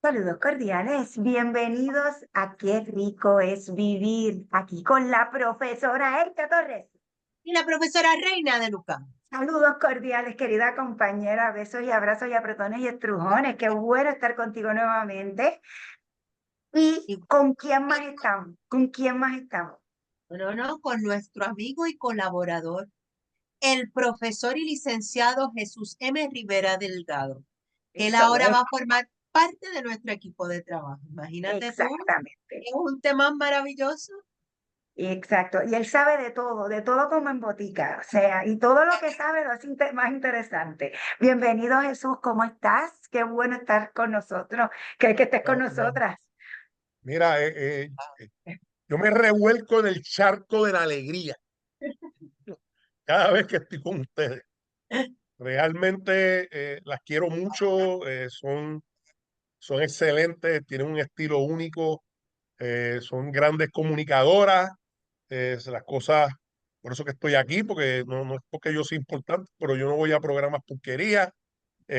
Saludos cordiales, bienvenidos a Qué rico es vivir, aquí con la profesora Erika Torres. Y la profesora Reina de Lucas. Saludos cordiales, querida compañera, besos y abrazos y apretones y estrujones. Qué bueno estar contigo nuevamente. ¿Y Y con quién más estamos? ¿Con quién más estamos? no, con nuestro amigo y colaborador, el profesor y licenciado Jesús M. Rivera Delgado, que él Eso ahora es, va a formar parte de nuestro equipo de trabajo. Imagínate tú, exactamente, es un tema maravilloso. exacto. Y él sabe de todo como en botica, o sea, y todo lo que sabe lo hace más interesante. Bienvenido Jesús, ¿cómo estás? Qué bueno estar con nosotros, que estés con No, no. nosotras. Mira, yo me revuelco en el charco de la alegría cada vez que estoy con ustedes. Realmente las quiero mucho, son excelentes, tienen un estilo único, son grandes comunicadoras, las cosas, por eso que estoy aquí, porque no es porque yo sea importante, pero yo no voy a programas porquería, Tú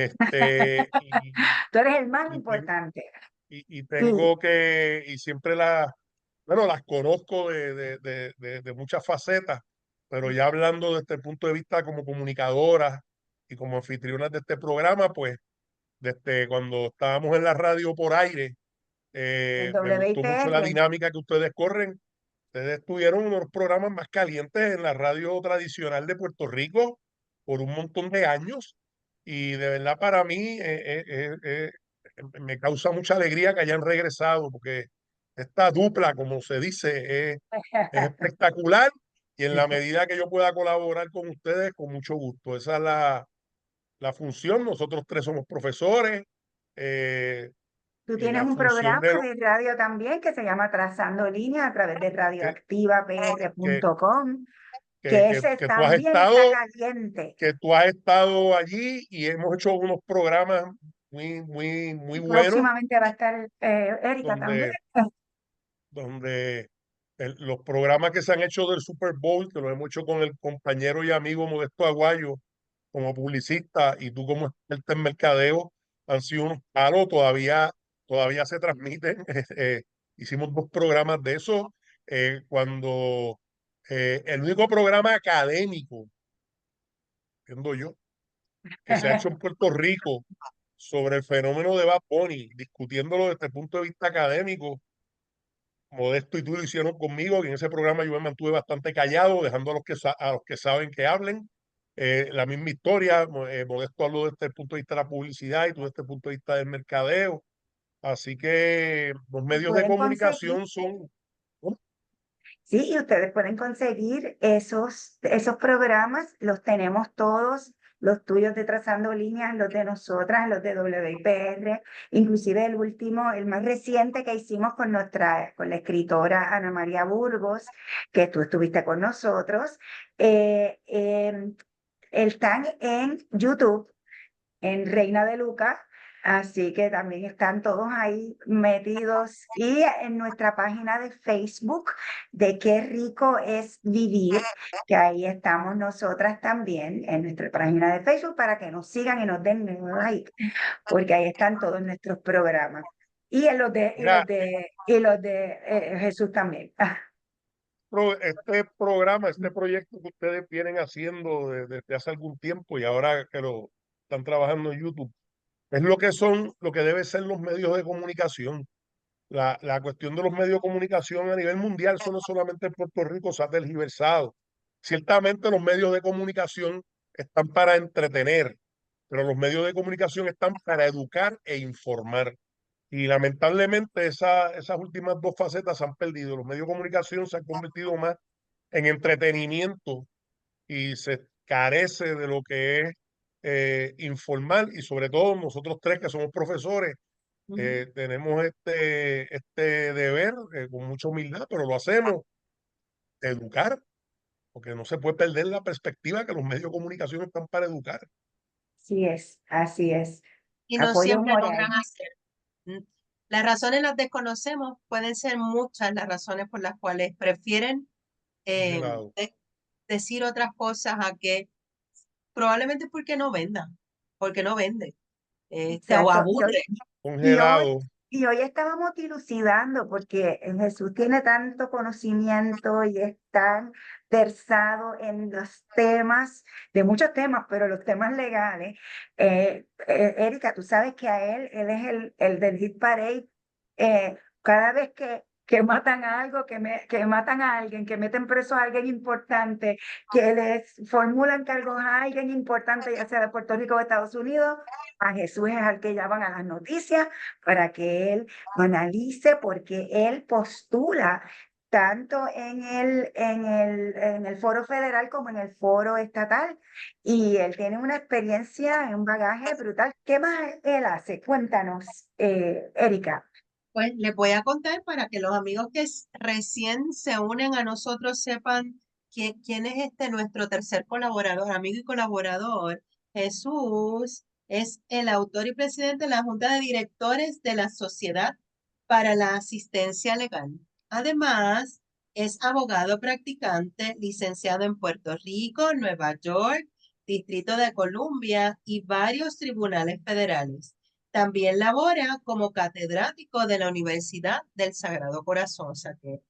eres el más y, ten- importante. y Y tengo y siempre bueno, las conozco de muchas facetas, pero ya hablando desde el punto de vista como comunicadoras y como anfitrionas de este programa, pues desde cuando estábamos en la radio por aire, el me gustó mucho la WIPR, dinámica que ustedes corren. Ustedes tuvieron uno de los programas más calientes en la radio tradicional de Puerto Rico por un montón de años y de verdad para mí me causa mucha alegría que hayan regresado porque esta dupla, como se dice, es espectacular y en la medida que yo pueda colaborar con ustedes, con mucho gusto. Esa es la función. Nosotros tres somos profesores eh, tú y tienes la un función programa de de radio también que se llama Trazando Líneas a través de que, que, radioactivapr.com, que ese que también está caliente. tú has estado allí y hemos hecho unos programas muy buenos Próximamente va a estar Erika también. donde, donde los programas que se han hecho del Super Bowl, que lo hemos hecho con el compañero y amigo Modesto Aguayo como publicista y tú como experta en mercadeo, han sido unos palos, todavía se transmiten. Hicimos dos programas de eso cuando el único programa académico, entiendo yo, que se ha hecho en Puerto Rico sobre el fenómeno de Bad Bunny, discutiéndolo desde el punto de vista académico. Modesto y tú lo hicieron conmigo, y en ese programa yo me mantuve bastante callado, dejando a a los que saben que hablen. La misma historia, Modesto habló desde el punto de vista de la publicidad y tú desde el punto de vista del mercadeo. Así que los Y medios de pueden conseguir, comunicación son... ¿no? sí, y ustedes pueden conseguir esos programas, los tenemos todos, los tuyos de Trazando Líneas, los de nosotras, los de WIPR, inclusive el último, el más reciente que hicimos con la escritora Ana María Burgos, que tú estuviste con nosotros, están en YouTube en Reina de Lucas, así que también están todos ahí metidos y en nuestra página de Facebook de Qué rico es vivir, que ahí estamos nosotras también en nuestra página de Facebook para que nos sigan y nos den un like, porque ahí están todos nuestros programas. Y en Mira, los de Jesús también. este programa, este proyecto que ustedes vienen haciendo desde hace algún tiempo y ahora que lo están trabajando en YouTube, es lo que deben ser los medios de comunicación. La cuestión de los medios de comunicación a nivel mundial, eso no solamente en Puerto Rico, se ha tergiversado. Ciertamente los medios de comunicación están para entretener, pero los medios de comunicación están para educar e informar. Y lamentablemente esas últimas dos facetas se han perdido. Los medios de comunicación se han convertido más en entretenimiento y se carece de lo que es informar y sobre todo nosotros tres que somos profesores Ujú. tenemos este deber con mucha humildad, pero lo hacemos, educar, porque no se puede perder la perspectiva que los medios de comunicación están para educar. Así es, así es. Y no Apoyo siempre moral. logran hacer. Mm. Las razones las desconocemos, pueden ser muchas las razones por las cuales prefieren Ese eh, lado. de- decir otras cosas a que probablemente porque no vendan, porque no vende, o Exacto. aburre. Y hoy Congelado. Y hoy estábamos dilucidando porque Jesús tiene tanto conocimiento y es tan versado en los temas, de muchos temas, pero los temas legales. Erika, tú sabes que a él es el del Hit Parade. Cada vez que matan a algo, que matan a alguien, que meten preso a alguien importante, que les formulan cargos a alguien importante, ya sea de Puerto Rico o Estados Unidos, a Jesús es al que llaman a las noticias para que él analice, porque él postula tanto en el foro federal como en el foro estatal, y él tiene una experiencia, un bagaje brutal. ¿Qué más él hace? Cuéntanos, Erika. Pues les voy a contar para que los amigos que recién se unen a nosotros sepan quién es nuestro tercer colaborador, amigo y colaborador. Jesús es el autor y presidente de la Junta de Directores de la Sociedad para la Asistencia Legal. Además, es abogado practicante, licenciado en Puerto Rico, Nueva York, Distrito de Columbia y varios tribunales federales. También labora como catedrático de la Universidad del Sagrado Corazón. O sea que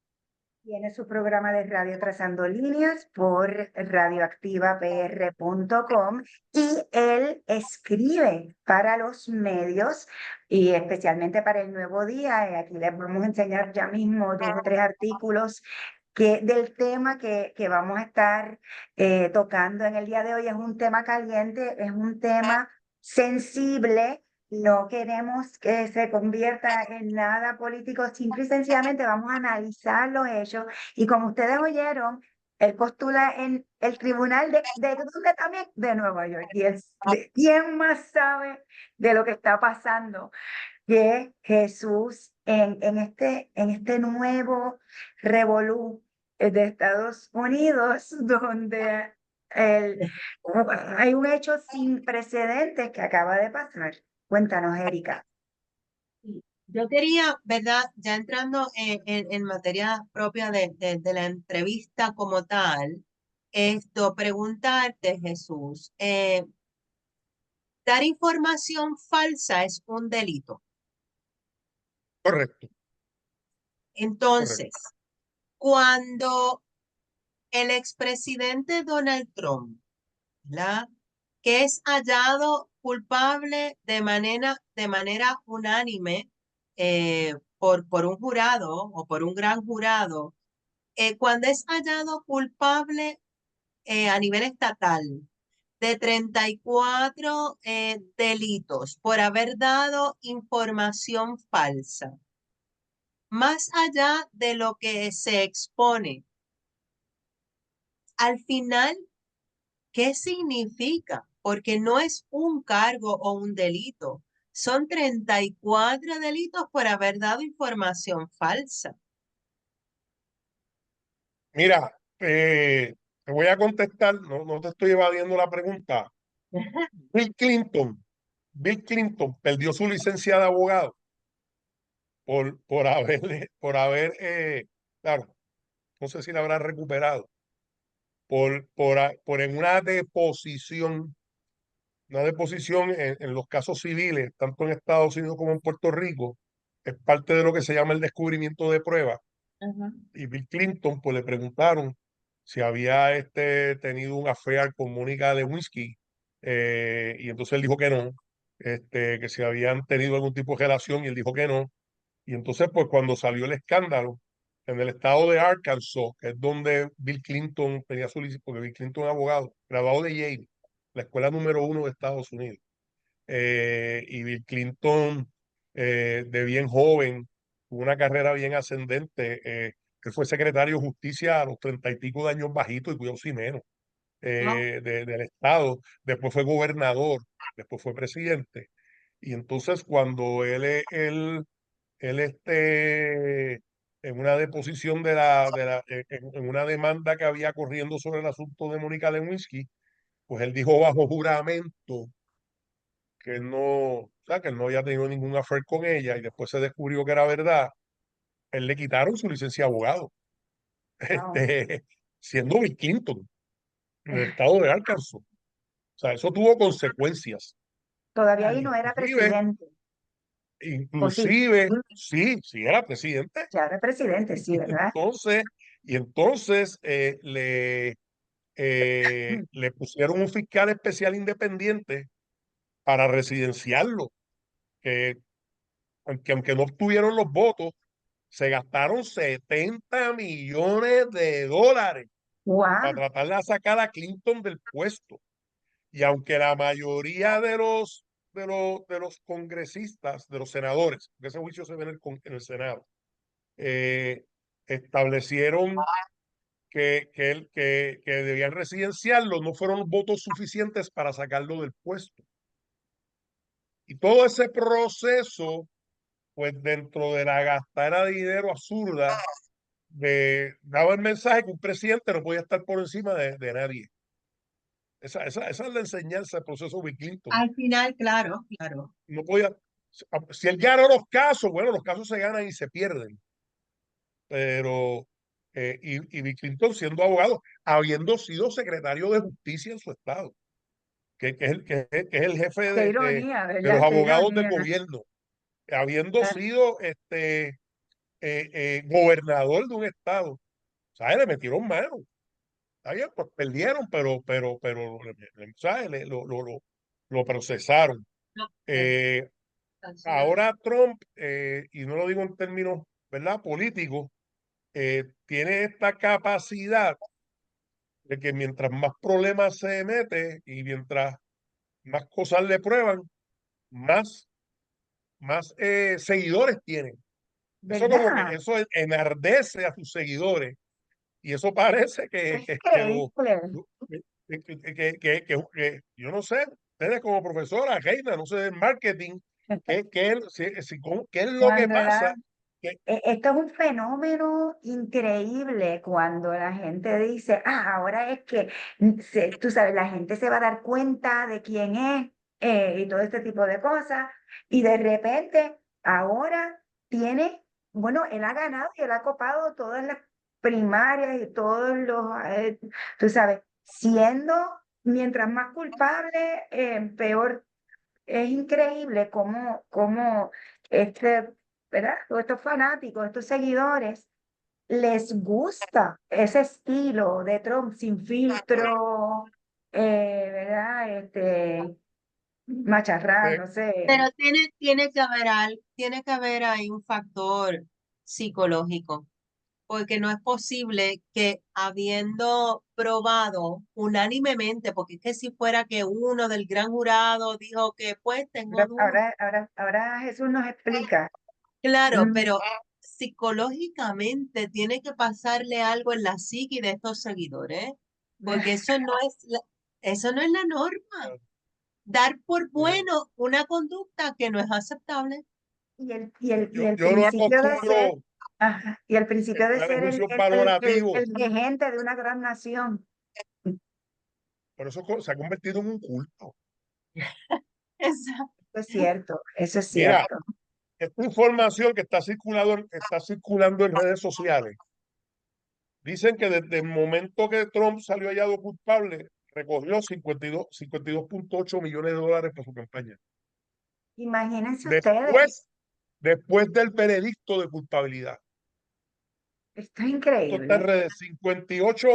Tiene su programa de radio Trazando Líneas por radioactivapr.com, y él escribe para los medios y especialmente para El Nuevo Día. Aquí les vamos a enseñar ya mismo 2 o 3 artículos del tema que vamos a estar tocando en el día de hoy. Es un tema caliente, es un tema sensible. No queremos que se convierta en nada político, simple y sencillamente vamos a analizar los hechos. Y como ustedes oyeron, él postula en el tribunal ¿dónde también? De Nueva York. ¿Quién más sabe de lo que está pasando que Jesús en este nuevo revolú de Estados Unidos, donde el- hay un hecho sin precedentes que acaba de pasar? Cuéntanos, Erika. yo quería, ¿verdad? Ya entrando en materia propia de la entrevista como tal, preguntarte, Jesús, dar información falsa es un delito. Correcto, Entonces, correcto. cuando el expresidente Donald Trump, ¿verdad?, que es hallado culpable de manera unánime por un jurado o por un gran jurado, cuando es hallado culpable a nivel estatal de 34 delitos por haber dado información falsa, más allá de lo que se expone, al final, ¿qué significa? Porque no es un cargo o un delito. Son 34 delitos por haber dado información falsa. Mira, te voy a contestar, no te estoy evadiendo la pregunta. Bill Clinton, Bill Clinton perdió su licencia de abogado claro, no sé si la habrá recuperado, por en una deposición en los casos civiles, tanto en Estados Unidos como en Puerto Rico, es parte de lo que se llama el descubrimiento de pruebas. Ajá. Y Bill Clinton, pues le preguntaron si había tenido un affair con Mónica Lewinsky, y entonces él dijo que no, que si habían tenido algún tipo de relación, y él dijo que no. Y entonces, pues cuando salió el escándalo en el estado de Arkansas, que es donde Bill Clinton tenía su licencia, porque Bill Clinton es abogado, graduado de Yale, la escuela número 1 de Estados Unidos. Y Bill Clinton, de bien joven, tuvo una carrera bien ascendente. Él fue secretario de Justicia a los 30 y pico de años bajito, y cuidado si menos, No, del estado. Después fue gobernador, después fue presidente. Y entonces cuando él en una deposición en una demanda que había corriendo sobre el asunto de Mónica Lewinsky, pues él dijo bajo juramento que él no, o sea, que él no había tenido ningún affair con ella, y después se descubrió que era verdad. Él le quitaron su licencia de abogado, Wow. siendo Bill Clinton, en el estado de Arkansas. O sea, eso tuvo consecuencias. O Todavía sea, ahí no era inclusive, presidente. ¿O sí? inclusive, sí era presidente. Ya era presidente, sí, ¿verdad? Entonces, y entonces Mm. le pusieron un fiscal especial independiente para residenciarlo, que aunque no obtuvieron los votos, se gastaron 70 millones de dólares para Wow, tratar de sacar a Clinton del puesto. Y aunque la mayoría de los congresistas, de los senadores, porque ese juicio se ve en el Senado, eh, establecieron que debían residenciarlo, no fueron los votos suficientes para sacarlo del puesto. Y todo ese proceso, pues dentro de la gastadera de dinero absurda, daba el mensaje que un presidente no podía estar por encima de nadie. Esa es la enseñanza del proceso Bill Clinton. Al final, claro, claro. No podía, si él ganó los casos, bueno, los casos se ganan y se pierden. Pero, y Bill Clinton siendo abogado, habiendo sido secretario de justicia en su estado, que es el jefe qué de ironía, los ¿verdad? Qué abogados del ironía. gobierno, habiendo Ah, sido gobernador de un estado. O sea, le metieron mano. Está bien, pues perdieron, ¿sabes? Lo procesaron. No, Eh, así es. Ahora Trump, y no lo digo en términos, ¿verdad?, políticos, tiene esta capacidad de que mientras más problemas se mete y mientras más cosas le prueban, más, más seguidores tienen. Eso como que ¿verdad? eso enardece a sus seguidores y eso parece Es increíble. yo no sé, ustedes como profesora, Reina, no sé, de marketing, ¿qué es lo que Cuando pasa? era, Que, esto es un fenómeno increíble cuando la gente dice, ah, ahora es que, tú sabes, la gente se va a dar cuenta de quién es y todo este tipo de cosas, y de repente ahora tiene, bueno, él ha ganado y él ha copado todas las primarias y todos los, tú sabes, siendo, mientras más culpable, peor. Es increíble cómo ¿verdad? Todos estos fanáticos, estos seguidores, les gusta ese estilo de Trump sin filtro, ¿verdad? Macharrán, que- no sé. Pero tiene que haber ahí un factor psicológico, porque no es posible que habiendo probado unánimemente, porque es que si fuera que uno del gran jurado dijo que pues tengo Ahora, dudas, ahora, ahora Jesús nos explica. claro, Mm, pero psicológicamente tiene que pasarle algo en la psique de estos seguidores, porque eso no es la norma. Dar por eh, bueno una conducta que no es aceptable. y el yo no principio de ser, acostumbro ajá, y el principio de entrar en ser juicios valorativos, el regente de una gran nación. pero eso se ha convertido en un culto. Exacto. Eso es Mira, cierto. esta información que está circulando en redes sociales, dicen que desde el momento que Trump salió hallado culpable, recogió 52.8 millones de dólares para su campaña. Imagínense ustedes, Después del veredicto de culpabilidad. esto es Esto está en increíble. redes, 58,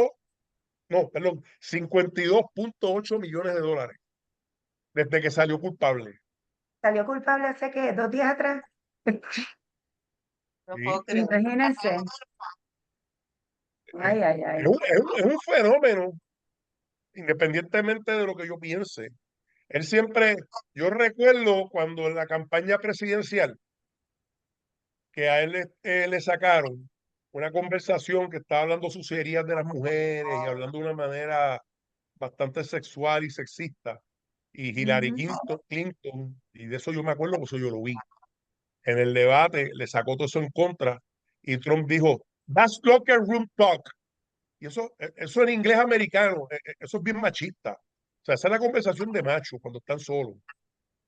no, perdón, 52.8 millones de dólares desde que salió culpable. Salió culpable hace que 2 días atrás. No puedo ¿Sí? creer. Imagínense. Eh, Ay, ay, Es ay. un, es un- es un fenómeno, independientemente de lo que yo piense. Él siempre, yo recuerdo cuando en la campaña presidencial, que a él le sacaron una conversación que estaba hablando sucederías de las mujeres y hablando de una manera bastante sexual y sexista. Y Hillary Ujú. Clinton, y de eso yo me acuerdo, porque eso yo lo vi. En el debate le sacó todo eso en contra y Trump dijo, "That's locker room talk". Y eso en inglés americano, eso es bien machista. O sea, esa es la conversación de machos cuando están solos.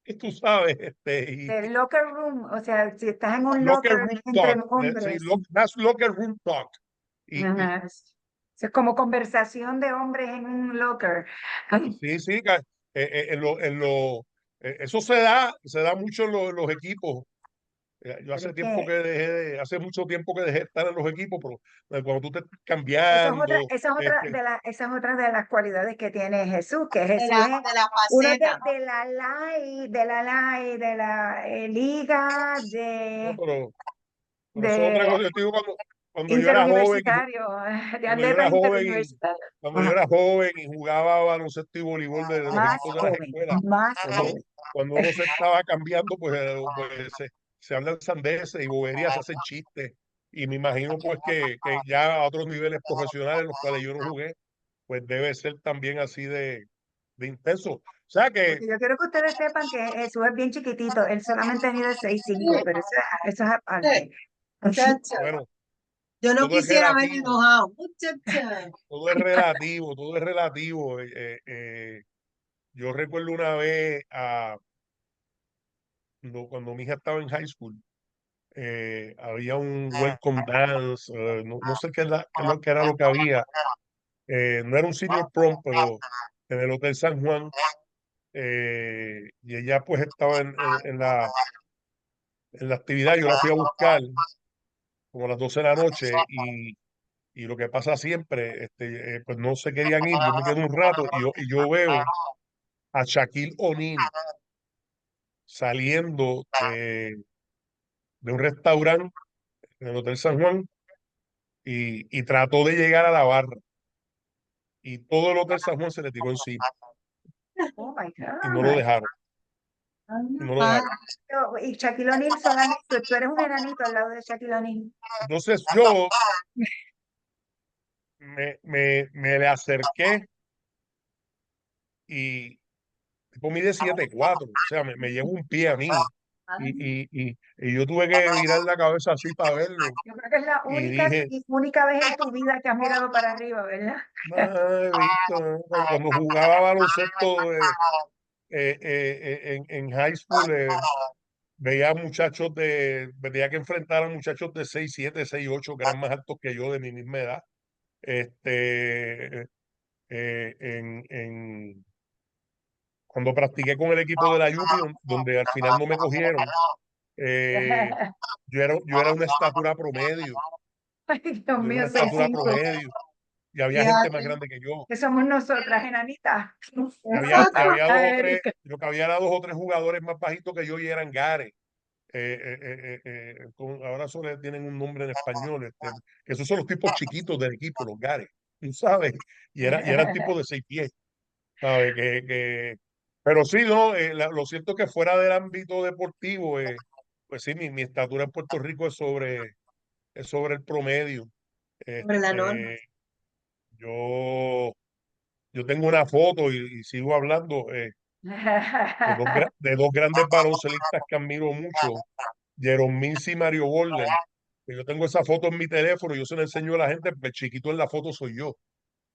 Y tú sabes, El locker room, o sea, si estás en un locker locker room entre talk, sí, hombres, that's locker room talk. Y ajá, es como conversación de hombres en un locker. Ay, sí, sí, eso se da mucho en los equipos. Yo Pero hace es tiempo que que hace mucho tiempo que dejé de estar en los equipos, pero cuando tú te estás esa es otra, cambiando, esa es otra este, de esa es otra de las cualidades que tiene Jesús, que De Jesús la, es de la uno faceta. de la liga, no, pero eso es otra de cosa. Yo te digo, cuando yo era joven interuniversitario, cuando yo era de joven interuniversitario. cuando yo Ajá. era joven y jugaba baloncesto y voleibol de los Más equipos de las joven, escuelas, más cuando, joven. cuando uno se estaba cambiando, pues se hablan sandeces y boberías, se hacen chistes. Y me imagino pues que ya a otros niveles profesionales, los cuales yo no jugué, pues debe ser también así de intenso. O sea que, Porque yo quiero que ustedes sepan que Jesús es bien chiquitito, él solamente mide 6'5", pero eso es aparte. Muchacha, bueno, yo no todo es quisiera verlo relativo, enojado. Muchacha. todo es relativo, todo es relativo. Yo recuerdo una vez cuando mi hija estaba en high school, había un welcome dance, no sé qué es lo que era lo que había, no era un senior prom, pero en el Hotel San Juan, y ella pues estaba en la actividad, yo la fui a buscar como a las 12 de la noche y lo que pasa siempre, pues no se querían ir, yo me quedo un rato y yo veo a Shaquille O'Neal saliendo de un restaurante en el Hotel San Juan y trató de llegar a la barra y todo el Hotel San Juan se le tiró encima Oh my y no lo God. dejaron, y no lo Ah, dejaron. Y Shaquille O'Neal solamente, tú eres un enanito al lado de Shaquille O'Neal. Entonces yo me le acerqué y tipo mide 7'4", o sea, me llevo un pie a mí y yo tuve que virar la cabeza así para verlo Yo creo que es la y única dije, y única vez en tu vida que has mirado para arriba, ¿verdad? no he visto, ¿no? Cuando jugaba baloncesto en high school, veía muchachos veía que enfrentaran muchachos de 6'7", 6'8", que eran más altos que yo de mi misma edad. Este, cuando practiqué con el equipo de la Yupi, donde al final no me cogieron, eh, yo era una estatura promedio, Ay, Dios yo era mío, una seis estatura cinco. promedio, y había gente más fíjate. grande que yo. Que somos nosotras, enanitas. Y había dos o tres, Erika. lo que había era dos o tres jugadores más bajitos que yo y eran gares. Ahora solo tienen un nombre en español, que esos son los tipos chiquitos del equipo, los gares, tú sabes, y eran tipos de 6 pies, ¿sabes? Pero sí, no, lo cierto es que fuera del ámbito deportivo, pues sí, mi estatura en Puerto Rico es sobre el promedio. Sobre la norma. Este, yo tengo una foto y sigo hablando de dos grandes baloncelistas que admiro mucho, Jerome Mins y Mario Golden. Que yo tengo esa foto en mi teléfono, yo se la enseño a la gente, porque el chiquito en la foto soy yo.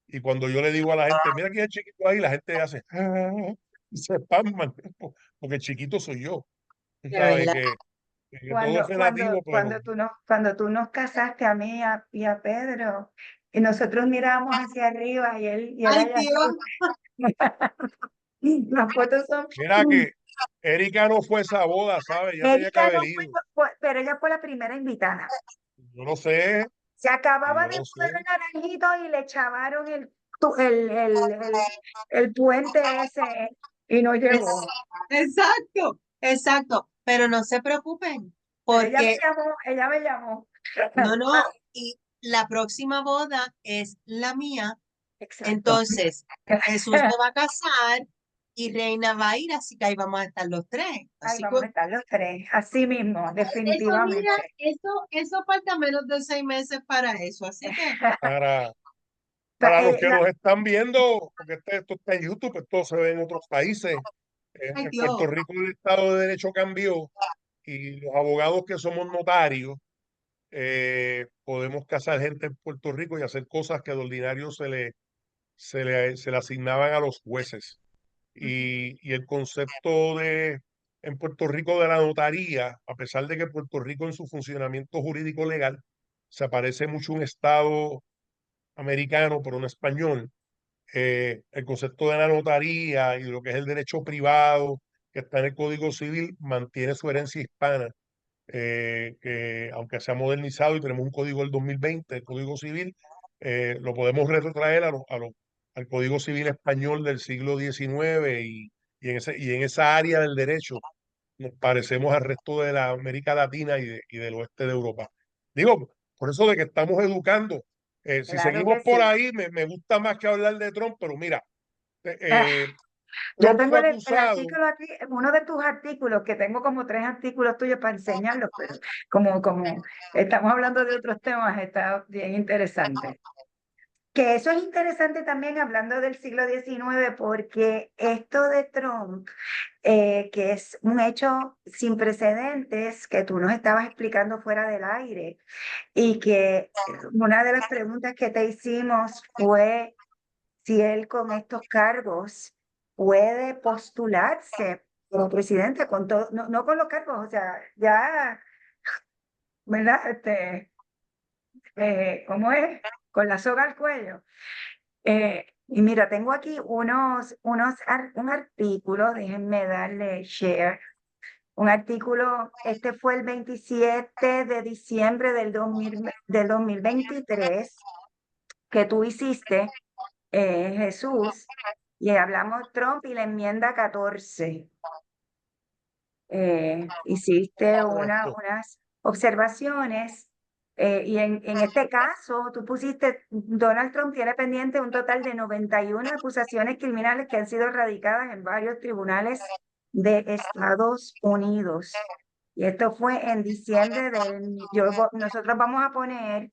Y cuando yo le digo a la gente, mira quién es el chiquito ahí, la gente hace, "Ah", y se espasman, porque el chiquito soy yo. Tú De sabes verdad. que todo es relativo, pero Cuando tú nos casaste a mí y a Pedro, y nosotros mirábamos hacia arriba y él Ay, allá Dios. arriba. Las fotos son. mira que Erika no fue a esa boda, ¿sabes? Ya tenía que Erika haber no fue, ido. pero ella fue la primera invitada. Yo lo sé, Se y acababa yo de lo mudar sé. el naranjito y le chavaron el puente ese y no Es- llegó. exacto, exacto. Pero no se preocupen, Pero porque ella me llamó. no, no. Y la próxima boda es la mía. Exacto. Entonces, Jesús se va a casar y Reina va a ir, así que ahí vamos a estar los tres. Ahí Así que vamos a estar los tres, así mismo, eso, mira, definitivamente. eso falta menos de 6 meses para eso. Así que, Para, para los que La- nos están viendo, porque esto está en YouTube, esto se ve en otros países. ay En Puerto Dios, Rico el Estado de Derecho cambió y los abogados que somos notarios podemos casar gente en Puerto Rico y hacer cosas que de ordinario se le asignaban a los jueces. Y el concepto en Puerto Rico de la notaría, a pesar de que Puerto Rico en su funcionamiento jurídico legal se parece mucho a un Estado americano, pero no español, el concepto de la notaría y lo que es el derecho privado que está en el Código Civil mantiene su herencia hispana que aunque se ha modernizado y tenemos un código del 2020, el Código Civil, lo podemos retrotraer al Código Civil español del siglo XIX y en esa área del derecho nos parecemos al resto de la América Latina y del oeste de Europa. Digo, por eso de que estamos educando. Si Claro seguimos que por sí. ahí, me gusta más que hablar de Trump, pero mira, eh, Ah, eh, yo Trump tengo fue el acusado. artículo aquí, uno de tus artículos, que tengo como tres artículos tuyos para enseñarlos, pero como estamos hablando de otros temas, está bien interesante. Que eso es interesante también hablando del siglo XIX, porque esto de Trump, que es un hecho sin precedentes, que tú nos estabas explicando fuera del aire, y que una de las preguntas que te hicimos fue si él con estos cargos puede postularse como presidente, con todo, no, no con los cargos, o sea, ya, ¿verdad? ¿Cómo es? Con la soga al cuello. Y mira, tengo aquí un artículo, déjenme darle share. Un artículo, este fue el 27 de diciembre del 2023 que tú hiciste, Jesús, y hablamos Trump y la enmienda 14. Hiciste Correcto. unas observaciones y en este caso tú pusiste, Donald Trump tiene pendiente un total de 91 acusaciones criminales que han sido radicadas en varios tribunales de Estados Unidos. Y esto fue en diciembre nosotros vamos a poner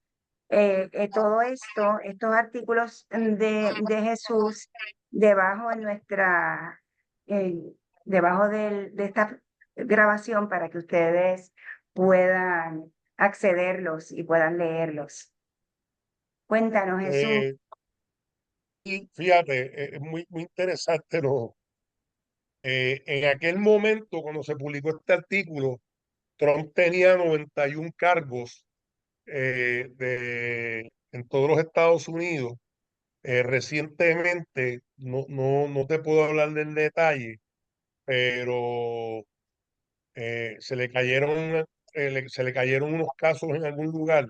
todo esto, estos artículos de Jesús debajo en eh, debajo de esta grabación para que ustedes puedan accederlos y puedan leerlos. Cuéntanos, Jesús. Eh, y fíjate, es muy interesante. En aquel momento, cuando se publicó este artículo, Trump tenía 91 cargos en todos los Estados Unidos. Recientemente, no te puedo hablar del detalle, pero se le cayeron unos casos en algún lugar.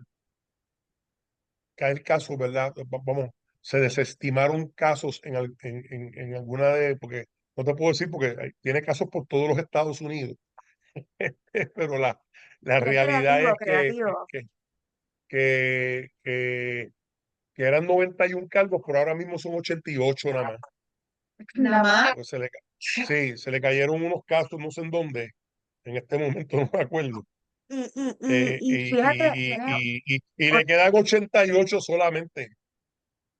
Caer casos, ¿verdad? Vamos, se desestimaron casos en alguna porque no te puedo decir porque tiene casos por todos los Estados Unidos. Pero la Es realidad creativo, es creativo. que, que, que eran 91 cargos, pero ahora mismo son 88 nada más. Nada Nada más. más. Pues sí, se le cayeron unos casos, no sé en dónde, en este momento no me acuerdo. Y fíjate, Y o- le quedan 88 solamente.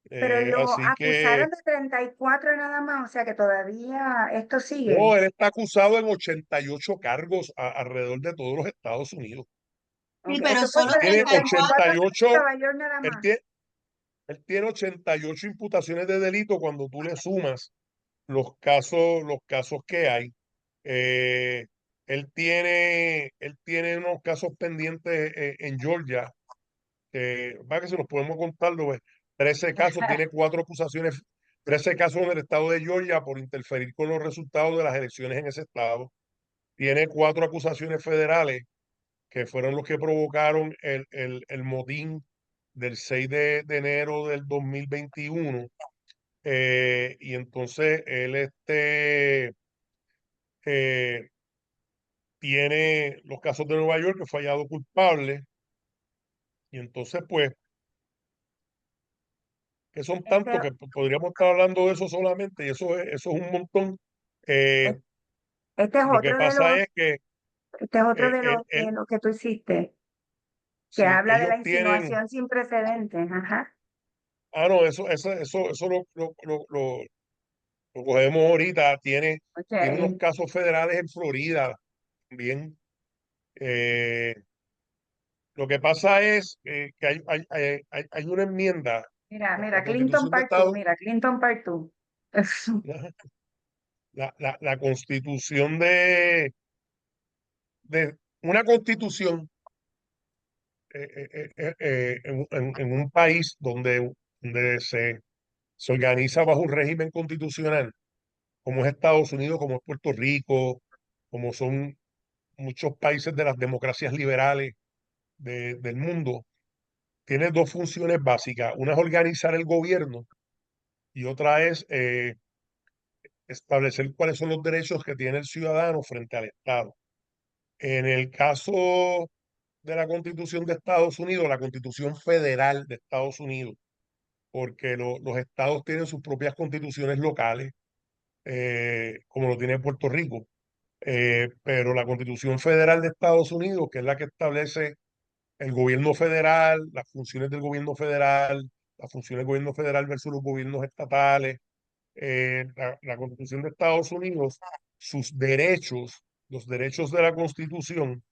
pero lo Así que acusaron de 34 nada más, o sea que todavía esto no, sigue. él está acusado en 88 cargos alrededor de todos los Estados Unidos. Sí, Ok, pero eso fue solo Tiene 34 en 88, Nueva York nada él más. tiene, él tiene 88 imputaciones de delito cuando tú le sumas los casos que hay. Eh, él tiene unos casos pendientes en Georgia, para que se los podemos contar, 13 casos, tiene 4 acusaciones, 13 casos en el estado de Georgia por interferir con los resultados de las elecciones en ese estado. Tiene 4 acusaciones federales que fueron los que provocaron el motín del 6 de enero del 2021. Y entonces él eh, tiene los casos de Nueva York que fue hallado culpable. Y entonces, pues, que son Este, tantos que podríamos estar hablando de eso solamente, y eso es un montón. Eh, este es lo que otro de pasa los, es que este es otro de él, los que tú hiciste, que si habla de ellos la tienen, insinuación sin precedentes. Ajá. no, eso lo cogemos ahorita, tiene unos Ok. casos federales en Florida también. Eh, lo que pasa es que hay una enmienda, la Mira, Clinton Constitución de Part 2, Estados, mira, Clinton Part 2. la Constitución de una Constitución en un país donde se organiza bajo un régimen constitucional, como es Estados Unidos, como es Puerto Rico, como son muchos países de las democracias liberales del mundo, tiene dos funciones básicas. Una es organizar el gobierno y otra es establecer cuáles son los derechos que tiene el ciudadano frente al Estado. En el caso de la Constitución de Estados Unidos, la Constitución Federal de Estados Unidos, porque los estados tienen sus propias constituciones locales, como lo tiene Puerto Rico. Pero la Constitución Federal de Estados Unidos, que es la que establece el gobierno federal, las funciones del gobierno federal, las funciones del gobierno federal versus los gobiernos estatales, la Constitución de Estados Unidos, sus derechos, los derechos de la Constitución,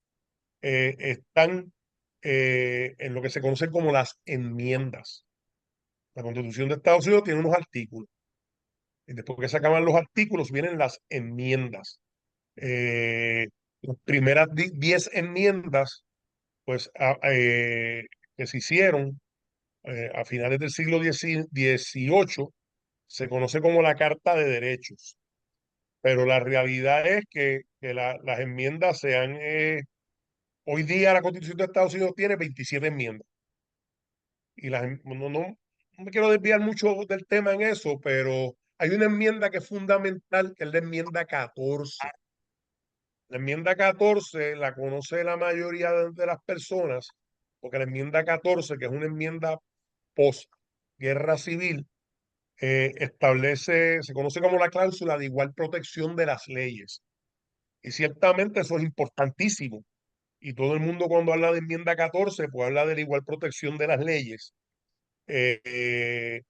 están en lo que se conoce como las enmiendas. La Constitución de Estados Unidos tiene unos artículos, y después que se acaban los artículos vienen las enmiendas. Eh, las primeras 10 enmiendas, pues, que se hicieron a finales del siglo XVIII, se conoce como la Carta de Derechos. Pero la realidad es que las enmiendas se han... hoy día la Constitución de Estados Unidos tiene 27 enmiendas. Y no me quiero desviar mucho del tema en eso, pero hay una enmienda que es fundamental, que es la enmienda 14. La enmienda 14 la conoce la mayoría de las personas, porque la enmienda 14, que es una enmienda post-guerra civil, se conoce como la cláusula de igual protección de las leyes. Y ciertamente eso es importantísimo. Y todo el mundo cuando habla de enmienda 14, pues habla de la igual protección de las leyes. eh, eh,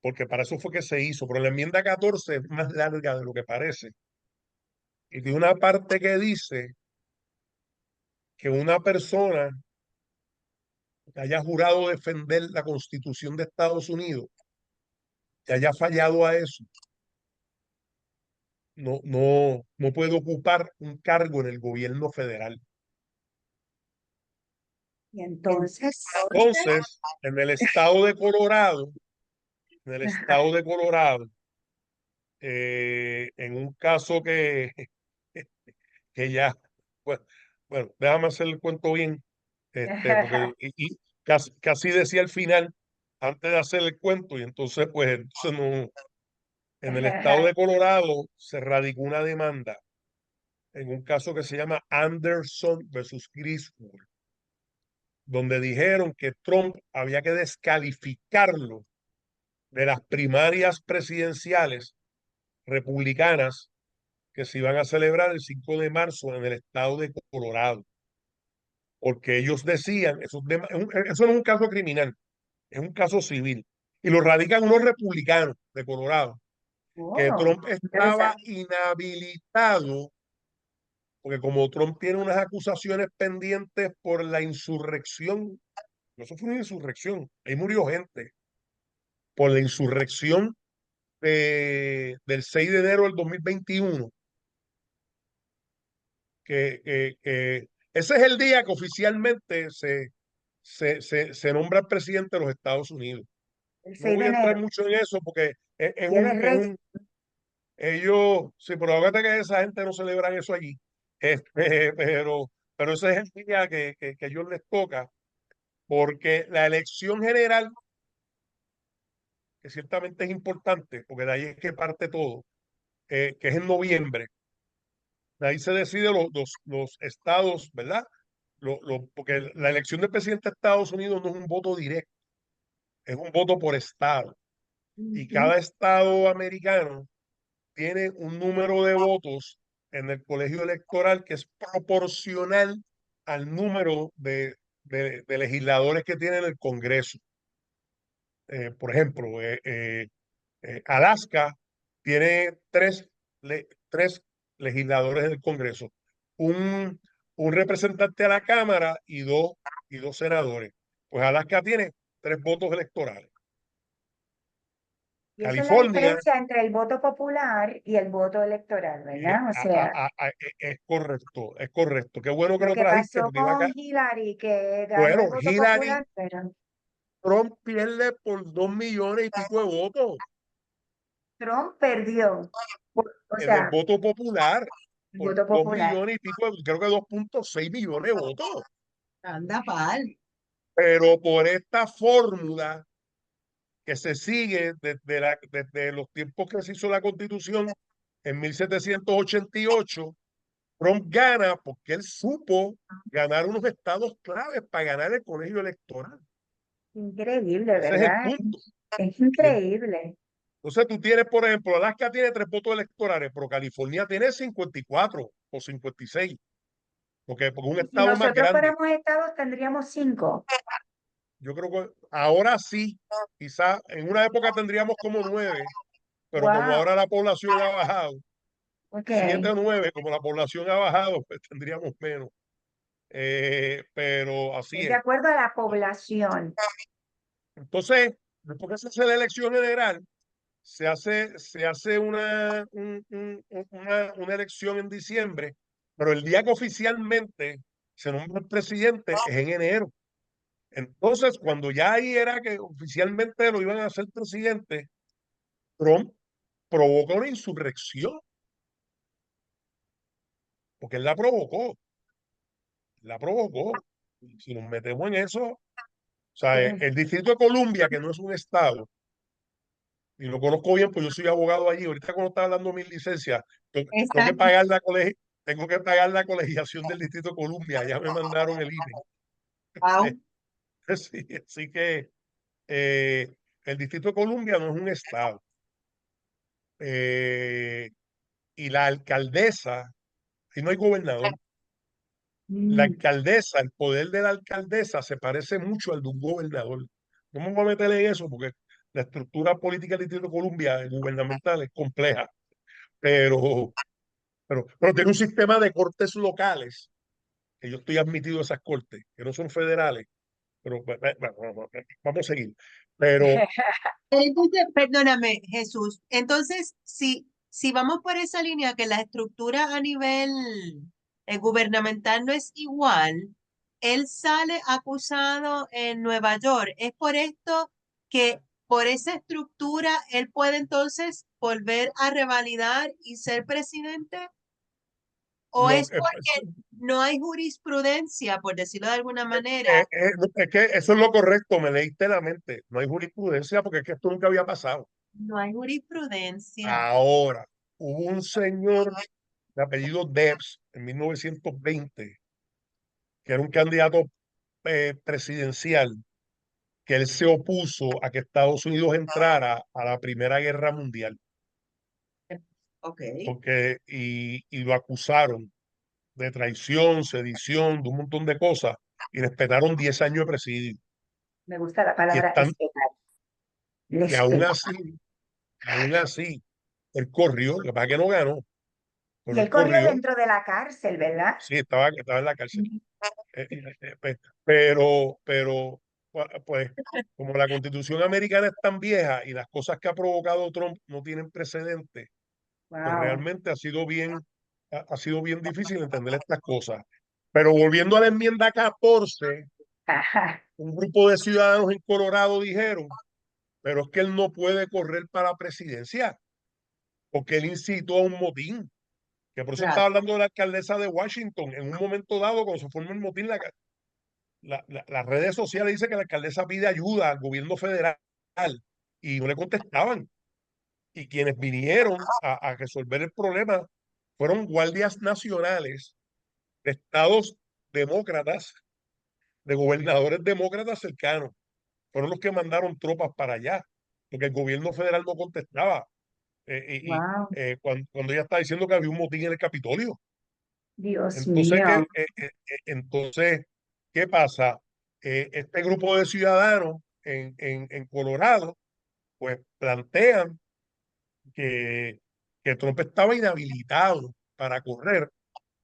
Porque para eso fue que se hizo. Pero la enmienda 14 es más larga de lo que parece. Y tiene una parte que dice que una persona que haya jurado defender la Constitución de Estados Unidos, que haya fallado a eso, no puede ocupar un cargo en el gobierno federal. Y entonces, Entonces, en el estado de Colorado, en el estado de Colorado, en un caso que ya, bueno, bueno, déjame hacer el cuento bien, porque casi decía al final, antes de hacer el cuento, y entonces, pues, entonces no, en el estado de Colorado se radicó una demanda en un caso que se llama Anderson versus Griswold, donde dijeron que Trump había que descalificarlo de las primarias presidenciales republicanas que se iban a celebrar el 5 de marzo en el estado de Colorado, porque ellos decían, eso no es un caso criminal, es un caso civil, y lo radican unos republicanos de Colorado, que oh, Trump estaba interesante. inhabilitado, porque como Trump tiene unas acusaciones pendientes por la insurrección, no, eso fue una insurrección, ahí murió gente, por la insurrección del 6 de enero del 2021, que ese es el día que oficialmente se nombra el presidente de los Estados Unidos. El No 6 de voy a entrar enero, mucho en eso porque Día de Reyes. ellos, sí, pero fíjate que esa gente no celebran eso allí. Pero ese es el día que a ellos les toca, porque la elección general, que ciertamente es importante, porque de ahí es que parte todo, que es en noviembre, de ahí se decide los estados, ¿verdad? Porque la elección del presidente de Estados Unidos no es un voto directo, es un voto por estado. Y Ujú. cada estado americano tiene un número de votos en el colegio electoral que es proporcional al número de legisladores que tiene en el Congreso. Por ejemplo, Alaska tiene tres legisladores en el Congreso, un, un representante a la Cámara y dos senadores. Pues Alaska tiene 3 votos electorales. Y esa es la California diferencia entre el voto popular y el voto electoral, ¿verdad? O sea, es correcto, es correcto. Qué bueno que lo lo que trajiste pasó porque iba con acá. Hillary, que ganó el Bueno, voto Hillary, popular, pero Trump pierde por 2 millones y pico de votos Trump perdió. O en el sea, voto popular. El por voto 2 popular. millones y pico, creo que 2,6 millones de votos. Anda pal. Pero por esta fórmula que se sigue desde los tiempos que se hizo la Constitución en 1788, Trump gana porque él supo ganar unos estados claves para ganar el colegio electoral. Increíble, Ese es el ¿verdad? punto. Es Y increíble. entonces tú tienes, por ejemplo, Alaska tiene 3 votos electorales, pero California tiene 54 o 56, porque es un Si estado más nosotros grande. fuéramos estados, tendríamos 5. Yo creo que ahora sí, quizá en una época tendríamos como 9, pero como Wow, ahora la población ha bajado, ok. 7 o 9, como la población ha bajado, pues tendríamos menos. Pero así Es de es. acuerdo a la población. Entonces, después que se hace la elección general, se hace una elección en diciembre, pero el día que oficialmente se nombra el presidente es en enero. Entonces, cuando ya ahí era que oficialmente lo iban a hacer presidente, Trump provoca una insurrección, porque él la provocó. Si nos metemos en eso, o sea, Uy, el Distrito de Columbia, que no es un estado, y lo conozco bien, pues yo soy abogado allí. Ahorita cuando estaba dando mi licencia, tengo que Exacto. pagar tengo que pagar la colegiación del Distrito de Columbia. Ya me mandaron el email. Wow. Sí, así que eh, el Distrito de Columbia no es un estado. Eh, y la alcaldesa, y no hay gobernador, la mm, alcaldesa, el poder de la alcaldesa se parece mucho al de un gobernador. No me voy a meter en eso porque la estructura política del Distrito de Columbia gubernamental es compleja, pero pero tiene un sistema de cortes locales, que yo estoy admitido a esas cortes, que no son federales, pero vamos a seguir. Pero Entonces, perdóname, Jesús. Entonces, si vamos por esa línea que la estructura a nivel gubernamental no es igual, él sale acusado en Nueva York. ¿Es por esto que por esa estructura él puede entonces volver a revalidar y ser presidente? ¿O lo, es porque no hay jurisprudencia, por decirlo de alguna manera? es que eso es lo correcto, me leíste la mente. No hay jurisprudencia porque es que esto nunca había pasado. No hay jurisprudencia. Ahora, hubo un señor de apellido Debs en 1920, que era un candidato presidencial, que él se opuso a que Estados Unidos entrara a la Primera Guerra Mundial, Ok. y lo acusaron de traición, sedición, de un montón de cosas, y le esperaron 10 años de presidio. me gusta la Y, palabra están, espetar. y aún así, él corrió, lo que pasa es que no ganó, Y pero él él corrió corrió, dentro de la cárcel, ¿verdad? sí, estaba en la cárcel. Ujú. Pero, pues, como la Constitución americana es tan vieja y las cosas que ha provocado Trump no tienen precedentes, pues Wow. realmente ha sido bien difícil entender estas cosas. Pero volviendo a la enmienda 14, Ajá. un grupo de ciudadanos en Colorado dijeron, pero es que él no puede correr para la presidencia, porque él incitó a un motín, que por eso Claro. estaba hablando de la alcaldesa de Washington. En un momento dado, cuando se formó el motín, las redes sociales dicen que la alcaldesa pide ayuda al gobierno federal y no le contestaban. Y quienes vinieron a resolver el problema fueron guardias nacionales de estados demócratas, de gobernadores demócratas cercanos. Fueron los que mandaron tropas para allá, porque el gobierno federal no contestaba. Wow. Cuando ella estaba diciendo que había un motín en el Capitolio. Dios Entonces, mío. entonces, ¿qué pasa? Este grupo de ciudadanos en Colorado, pues plantean que Trump estaba inhabilitado para correr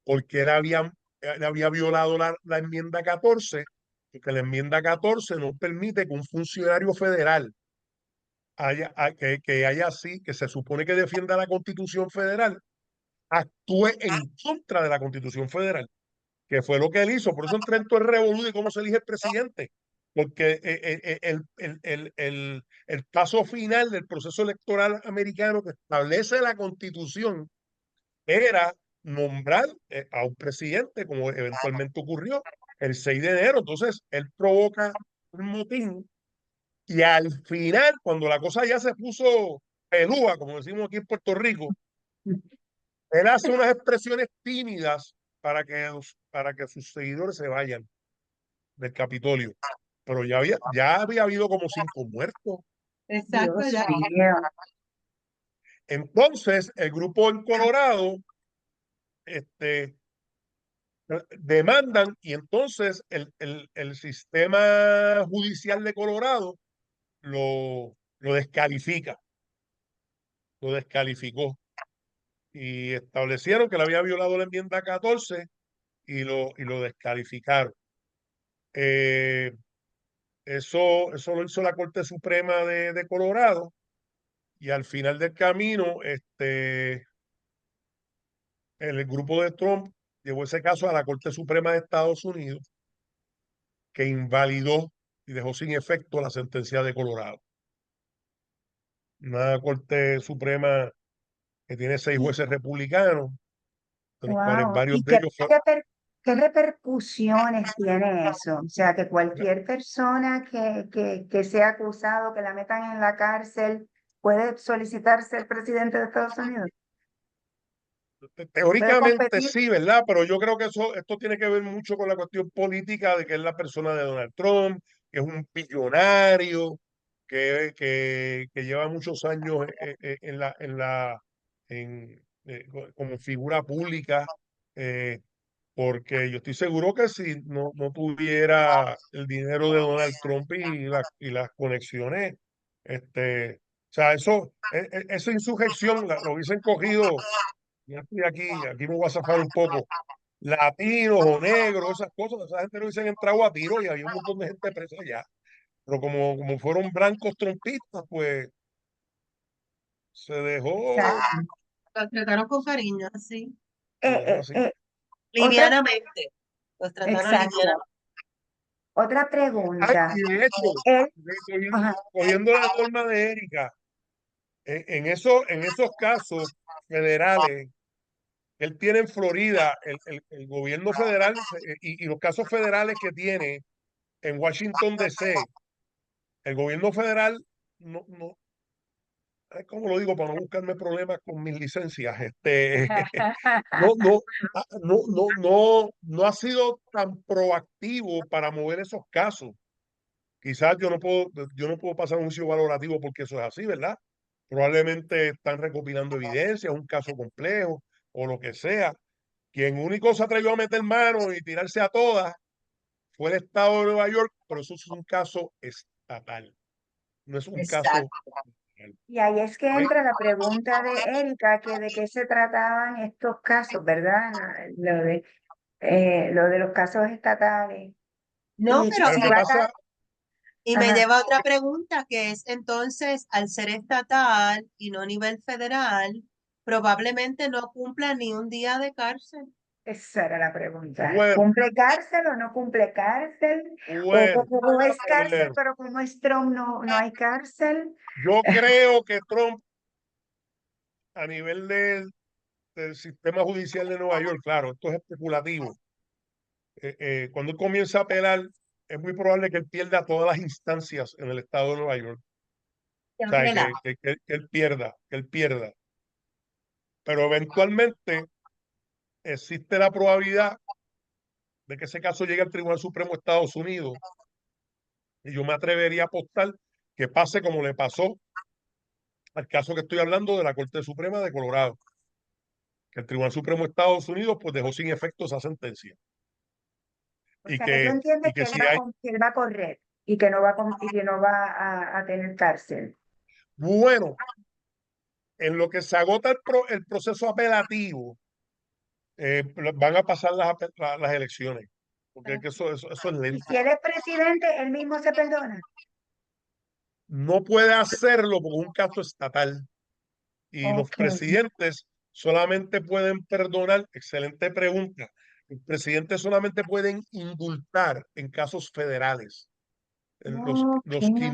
porque él había violado la enmienda 14, porque la enmienda 14 no permite que un funcionario federal que haya así, que se supone que defienda la Constitución federal, actúe en contra de la Constitución federal, que fue lo que él hizo. Por eso entró en todo el revolú de cómo se elige el presidente, porque el paso final del proceso electoral americano que establece la Constitución era nombrar a un presidente, como eventualmente ocurrió el 6 de enero. Entonces, él provoca un motín y al final, cuando la cosa ya se puso pelúa, como decimos aquí en Puerto Rico, él hace unas expresiones tímidas para que sus seguidores se vayan del Capitolio. Pero ya había habido como 5 muertos. Exacto, Dios ya. mío. Entonces, el grupo en Colorado este, demandan y entonces el sistema judicial de Colorado lo descalifica, lo descalificó y establecieron que le había violado la enmienda 14 y lo descalificaron. Eh, eso lo hizo la Corte Suprema de Colorado y al final del camino, el grupo de Trump llevó ese caso a la Corte Suprema de Estados Unidos, que invalidó y dejó sin efecto la sentencia de Colorado. Una Corte Suprema que tiene 6 jueces republicanos, de los cuales Wow. varios ¿Y de ellos qué repercusiones tiene eso? O sea, que cualquier persona que sea acusado, que la metan en la cárcel, puede solicitar ser presidente de Estados Unidos, puede teóricamente competir. sí, ¿verdad? Pero yo creo que esto tiene que ver mucho con la cuestión política de que es la persona de Donald Trump, que es un billonario, que lleva muchos años como figura pública, eh, porque yo estoy seguro que si no tuviera el dinero de Donald Trump y las conexiones, o sea, esa insurrección lo hubiesen cogido. Ya estoy aquí me voy a zafar un poco. Latinos o negros, esas cosas, esa gente no hubiesen entrado a tiro y había un montón de gente presa allá. Pero como fueron blancos trompistas, pues se dejó, Exacto. Los trataron con cariño, así, se Eh, dejó eh, así. eh, otra, livianamente. Los trataron livianamente. exacto. Otra Ay, pregunta. y de hecho, Él, cogiendo, ajá, cogiendo la norma de Erika, en esos casos federales, él tiene en Florida, el gobierno federal y los casos federales que tiene en Washington, D.C., el gobierno federal no, ¿cómo lo digo? Para no buscarme problemas con mis licencias. No, no, no ha sido tan proactivo para mover esos casos. Quizás yo no puedo pasar un juicio valorativo porque eso es así, ¿verdad? Probablemente están recopilando evidencia, es un caso complejo o lo que sea. Quien único se atrevió a meter mano y tirarse a todas fue el estado de Nueva York, pero eso es un caso estatal, no es un caso Exacto. federal. y ahí es que ¿Ves? entra la pregunta de Erika, que de qué se trataban estos casos, ¿verdad? Lo de los casos estatales. No, Y que pero Lo si que va a pasa, y me ajá, lleva a otra pregunta, que es entonces, al ser estatal y no a nivel federal, probablemente no cumpla ni un día de cárcel. esa era la pregunta. bueno, ¿Cumple cárcel o no cumple cárcel? ¿O bueno, como es cárcel, bueno, pero como es Trump no hay cárcel? yo creo que Trump, a nivel del sistema judicial de Nueva York, claro, esto es especulativo. Cuando él comienza a apelar, es muy probable que él pierda todas las instancias en el estado de Nueva York. Qué O sea, relajo. que él pierda, que él pierda. Pero eventualmente existe la probabilidad de que ese caso llegue al Tribunal Supremo de Estados Unidos. Y yo me atrevería a apostar que pase como le pasó al caso que estoy hablando de la Corte Suprema de Colorado, que el Tribunal Supremo de Estados Unidos pues dejó sin efecto esa sentencia. O sea, que tú entiendes Y que que él si hay, que él va a correr y que y que no va a tener cárcel. bueno, en lo que se agota el proceso apelativo, van a pasar las elecciones, porque es que eso es Y lento. si él es presidente, él mismo se perdona. No puede hacerlo porque es un caso estatal y los Ok. presidentes solamente pueden perdonar, excelente pregunta, los presidentes solamente pueden indultar en casos federales. Los, Ok. los, que,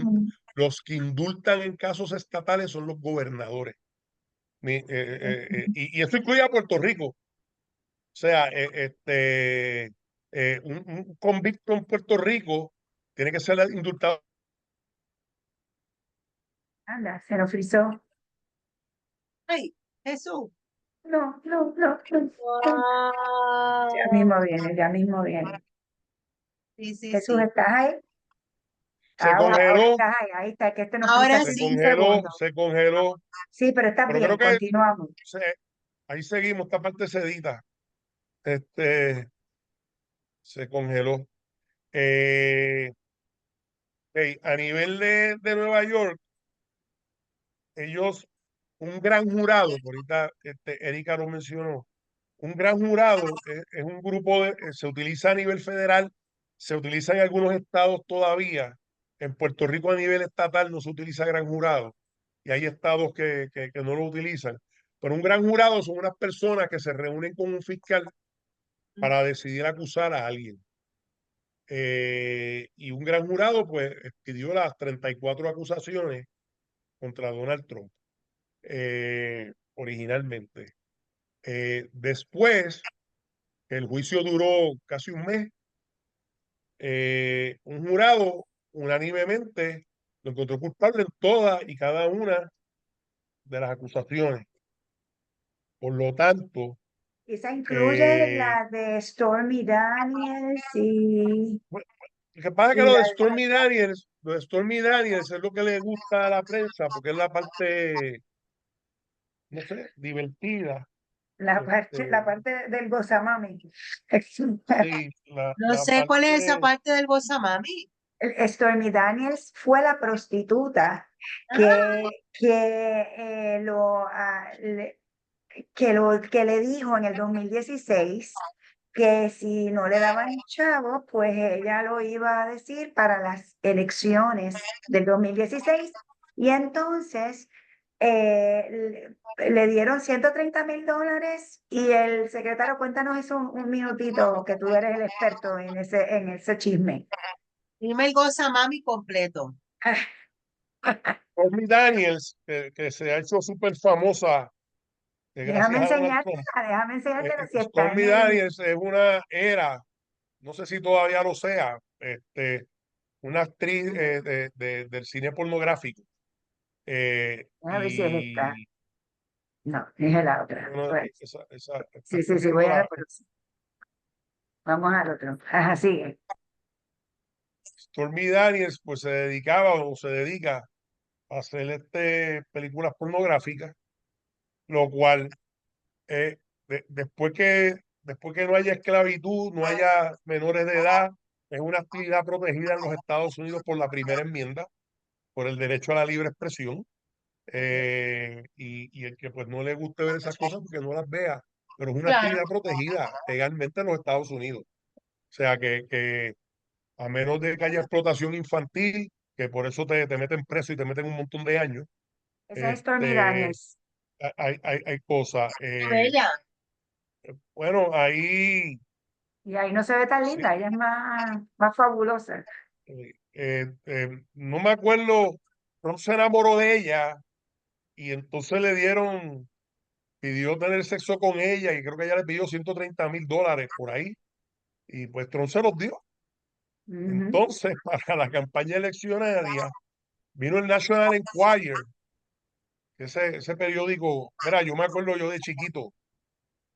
los que indultan en casos estatales son los gobernadores. Y eso incluye a Puerto Rico. sea, un convicto en Puerto Rico tiene que ser indultado. Anda, se nos frizó. Ay, Jesús. No, no, no, no. Ya Wow. mismo viene, ya mismo viene. Sí, sí, Jesús, sí. ¿estás ahí? Se Ahora congeló, estás ahí está, que este nos friza Ahora se 15 sí. congeló, segundos. se congeló. Sí, pero estás Pero bien, creo que continuamos. ahí seguimos, esta parte se edita. Este, se congeló. Eh, ok, a nivel de Nueva York, ellos, un gran jurado, ahorita Erika lo mencionó, un gran jurado es un grupo se utiliza a nivel federal, se utiliza en algunos estados todavía. En Puerto Rico a nivel estatal no se utiliza gran jurado y hay estados que no lo utilizan. Pero un gran jurado son unas personas que se reúnen con un fiscal para decidir acusar a alguien. Y un gran jurado pues pidió las 34 acusaciones contra Donald Trump originalmente. Después, el juicio duró casi un mes. Un jurado unánimemente lo encontró culpable en todas y cada una de las acusaciones. Por lo tanto, Esa incluye eh, la de Stormy Daniels y, bueno, lo que pasa es que y la, Lo de Stormy Daniels es lo que le gusta a la prensa, porque es la parte, no sé, divertida. la Este, parte del gozamami. sí, No la sé cuál es esa parte, parte del Gozamami. Stormy Daniels fue la prostituta Ah, que le dijo en el 2016 que si no le daban chavo, pues ella lo iba a decir para las elecciones del 2016. Y entonces le dieron $130,000 y el secretario, cuéntanos eso un minutito, que tú eres el experto en ese chisme. dime el Gozamami completo. Stormy Daniels, que se ha hecho súper famosa Déjame gracias a Donald enseñártela, Trump. déjame enseñártela si está en Stormy el... Daniels es una no sé si todavía lo sea, una actriz del cine pornográfico. A ver si es esta. No, es la otra. Bueno, Pues, sí, estás sí, sí, cogiendo voy a la próxima. Vamos al otro. Ajá, sigue. Stormy Daniels, pues se dedicaba o se dedica a hacer películas pornográficas, lo cual después que no haya esclavitud, no haya menores de edad, es una actividad protegida en los Estados Unidos por la primera enmienda, por el derecho a la libre expresión. Y el que pues no le guste ver esas cosas porque no las vea, pero es una Claro. actividad protegida legalmente en los Estados Unidos. O sea que a menos de que haya explotación infantil, que por eso te meten preso y te meten un montón de años, Esa es Stormy este, Daniels. hay cosas. Qué bella. Bueno, ahí Y ahí no se ve tan sí, linda, ella es más fabulosa. no me acuerdo, Trump se enamoró de ella y entonces pidió tener sexo con ella y creo que ella le pidió $130,000 por ahí y pues Trump se los dio. Ujú. Entonces, para la campaña eleccionaria, vino el National Enquirer, ese periódico. Mira, yo me acuerdo yo de chiquito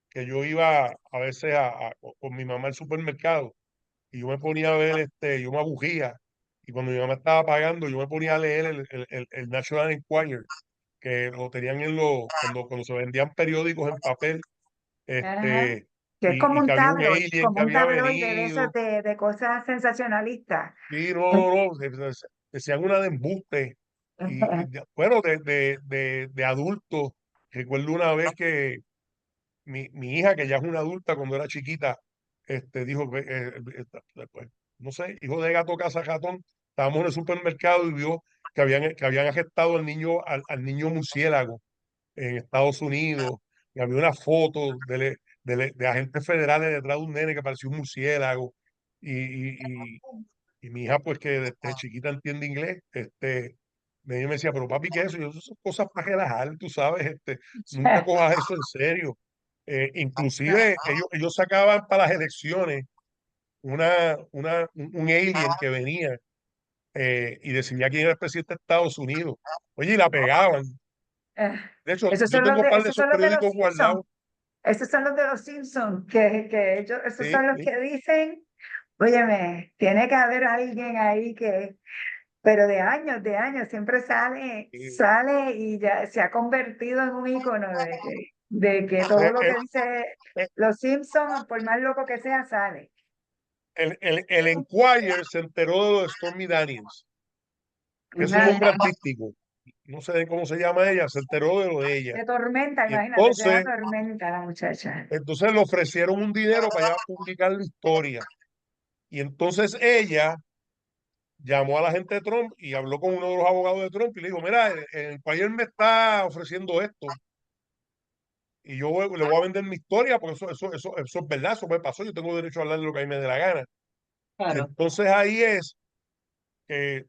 que yo iba a veces con mi mamá al supermercado y yo me ponía a ver, yo me abugía y cuando mi mamá estaba pagando, yo me ponía a leer el National Enquirer, que lo tenían cuando se vendían periódicos en papel, Ajá. Que es y que había un alien que como un había tabloide de esos venido. de cosas sensacionalistas. Sí, no, no, decían una de embuste. Bueno, de adultos. Recuerdo una vez que mi hija, que ya es una adulta cuando era chiquita, dijo que, pues, no sé, hijo de gato caza ratón, estábamos en el supermercado y vio que habían arrestado al niño murciélago en Estados Unidos, y había una foto de agentes federales detrás de un nene que parecía un murciélago, y mi hija, pues que desde chiquita entiende inglés, me decía, pero papi, ¿qué es eso? Y yo, eso son cosas para relajar, tú sabes, nunca cojas eso en serio. Inclusive ellos sacaban para las elecciones un alien que venía y decidía quién era el presidente de Estados Unidos. Oye, y la pegaban. Eh, De hecho, yo tengo un par de esos esos son los de los periódicos Simpsons. guardados. Esos son los de los Simpsons, que ellos, esos Sí, son los sí. que dicen, óyeme, tiene que haber alguien ahí que, pero de años, siempre sale, Sí. sale y ya se ha convertido en un icono de que todo lo El, que dice el, los Simpsons, por más loco que sea, sale. el Enquirer se enteró de lo de Stormy Daniels, que es un Ajá. nombre artístico. No sé cómo se llama ella, se enteró de lo de ella. De Tormenta, Y imagínate, se llama entonces, Tormenta la muchacha. entonces le ofrecieron un dinero para ella publicar la historia. Y entonces ella llamó a la gente de Trump y habló con uno de los abogados de Trump y le dijo, mira, el Enquirer me está ofreciendo esto y le voy a vender mi historia porque eso es verdad, eso me pasó, yo tengo derecho a hablar de lo que a mí me dé la gana. Y Claro. entonces ahí es que,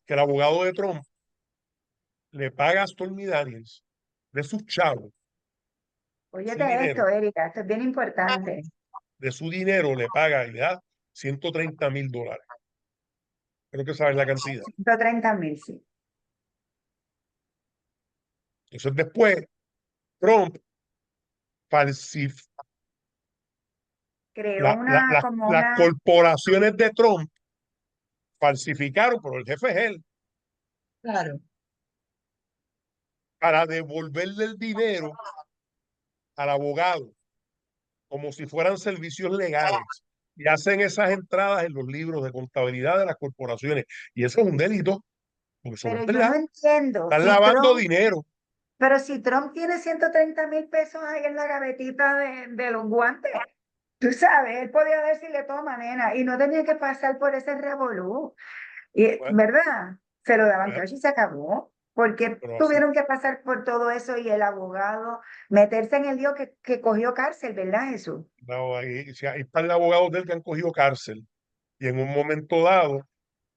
que el abogado de Trump le paga a Stormy Daniels de sus chavos, su Óyete esto, dinero, Erika, esto es bien importante. de su dinero le paga y le da $130,000. Creo que sabes la cantidad. 130.000, sí. Entonces después Trump falsificó, Creó una, como las una, corporaciones de Trump falsificaron, pero el jefe es él, Claro. para devolverle el dinero al abogado, como si fueran servicios legales. Y hacen esas entradas en los libros de contabilidad de las corporaciones. Y eso es un delito, porque eso no pero es yo no verdad. entiendo, Están lavando dinero. pero si Trump tiene 130.000 pesos ahí en la gavetita de los guantes, tú sabes, él podía decirle, toma, nena, y no tenía que pasar por ese revolú. Y, Bueno, ¿verdad? Se lo daban bueno, cash y se acabó. Porque pero así, tuvieron que pasar por todo eso y el abogado meterse en el lío que cogió cárcel, ¿verdad, Jesús? no, ahí, si hay par de abogados de él que han cogido cárcel. Y en un momento dado,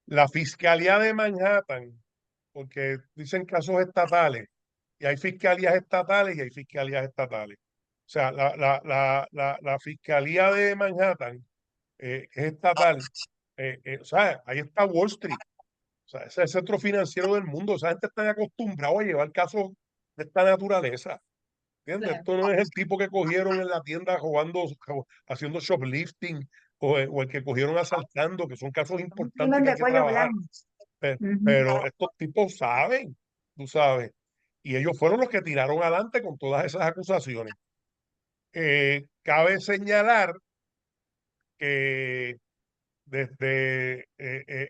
la Fiscalía de Manhattan, porque dicen casos estatales, y hay fiscalías estatales y hay fiscalías estatales. O sea, la Fiscalía de Manhattan es estatal. O sea, ahí está Wall Street. O sea, ese es el centro financiero del mundo. Esa gente está acostumbrada a llevar casos de esta naturaleza. ¿Entiendes? Claro. Esto no es el tipo que cogieron en la tienda jugando, haciendo shoplifting o el que cogieron asaltando, que son casos Un importantes crimen que hay de que cuello trabajar. blanco. Ujú. Pero estos tipos saben, tú sabes. Y ellos fueron los que tiraron adelante con todas esas acusaciones. Cabe señalar que desde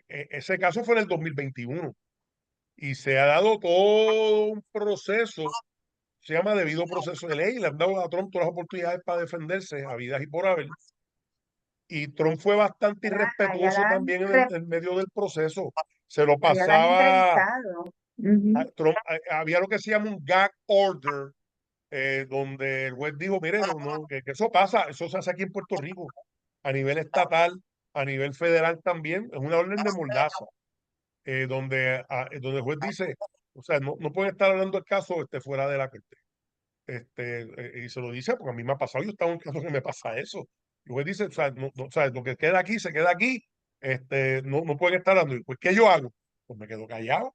ese caso fue en el 2021 y se ha dado todo un proceso, se llama debido proceso de ley, le han dado a Trump todas las oportunidades para defenderse, habidas y por haber. Y Trump fue bastante Allá irrespetuoso la han, también re- en medio del proceso. Se lo allá la han pasaba, entrevistado. Ujú. Trump, había lo que se llama un gag order, donde el juez dijo, mire, que eso pasa, eso se hace aquí en Puerto Rico, a nivel estatal, a nivel federal también, es una orden de mordaza, donde el juez dice, o sea, no pueden estar hablando del caso fuera de la corte. Y se lo dice porque a mí me ha pasado, yo estaba en un caso que me pasa eso. Y el juez dice, o sea, o sea, lo que queda aquí se queda aquí, no pueden estar hablando. Y pues, ¿qué yo hago? Pues me quedo callado.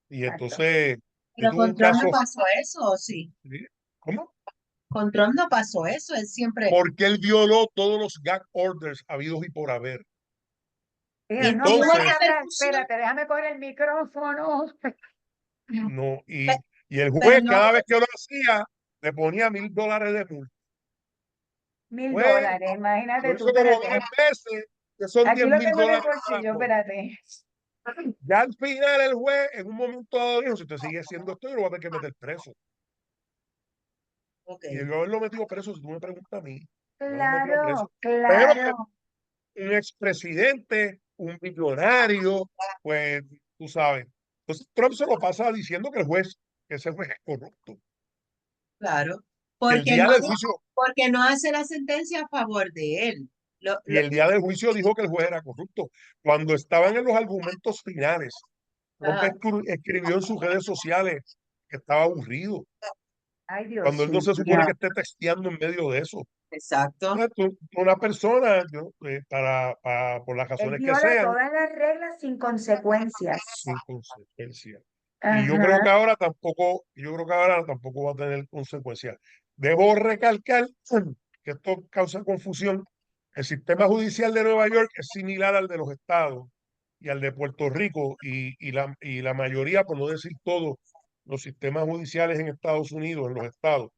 Y Exacto. entonces, yo Pero tuve con un Trump no caso, pasó eso, ¿o sí? ¿sí? ¿Cómo? Con Trump no pasó eso, él siempre. Porque él violó todos los gag orders habidos y por haber. Y Mira, Y no tuvo puedes entonces, hablar, repercusión, espérate, déjame coger el micrófono. no, pe- y el pero juez no, cada vez que lo hacía, le ponía $1,000 de multa. Mil Pues, dólares, imagínate lo tú, hizo como espérate. 10 veces, que son Aquí diez lo mil tengo en el dólares cada bolsillo, cosa. espérate. Ya al final el juez en un momento dado dijo, si usted sigue haciendo esto, yo lo voy a tener que meter preso. ok. Y yo haberlo metido preso, si tú me preguntas a mí, yo lo metí Claro, preso. Pero claro. un expresidente, un millonario, pues tú sabes. Entonces Trump se lo pasa diciendo que que ese juez es corrupto. Claro, Y el porque día no, del juicio, porque no hace la sentencia a favor de él. y el día del juicio dijo que el juez era corrupto. Cuando estaban en los argumentos finales, Trump Ajá, escribió en sus redes sociales que estaba aburrido, Ay, cuando Dios él no se mío. supone que esté texteando en medio de eso. Exacto. Una persona, por las Él razones que viola sean, todas las reglas sin consecuencias. sin consecuencia. Y Ajá. yo creo que ahora tampoco va a tener consecuencias. Debo recalcar que esto causa confusión. El sistema judicial de Nueva York es similar al de los estados y al de Puerto Rico y la mayoría, por no decir todos, los sistemas judiciales en Estados Unidos, en los estados,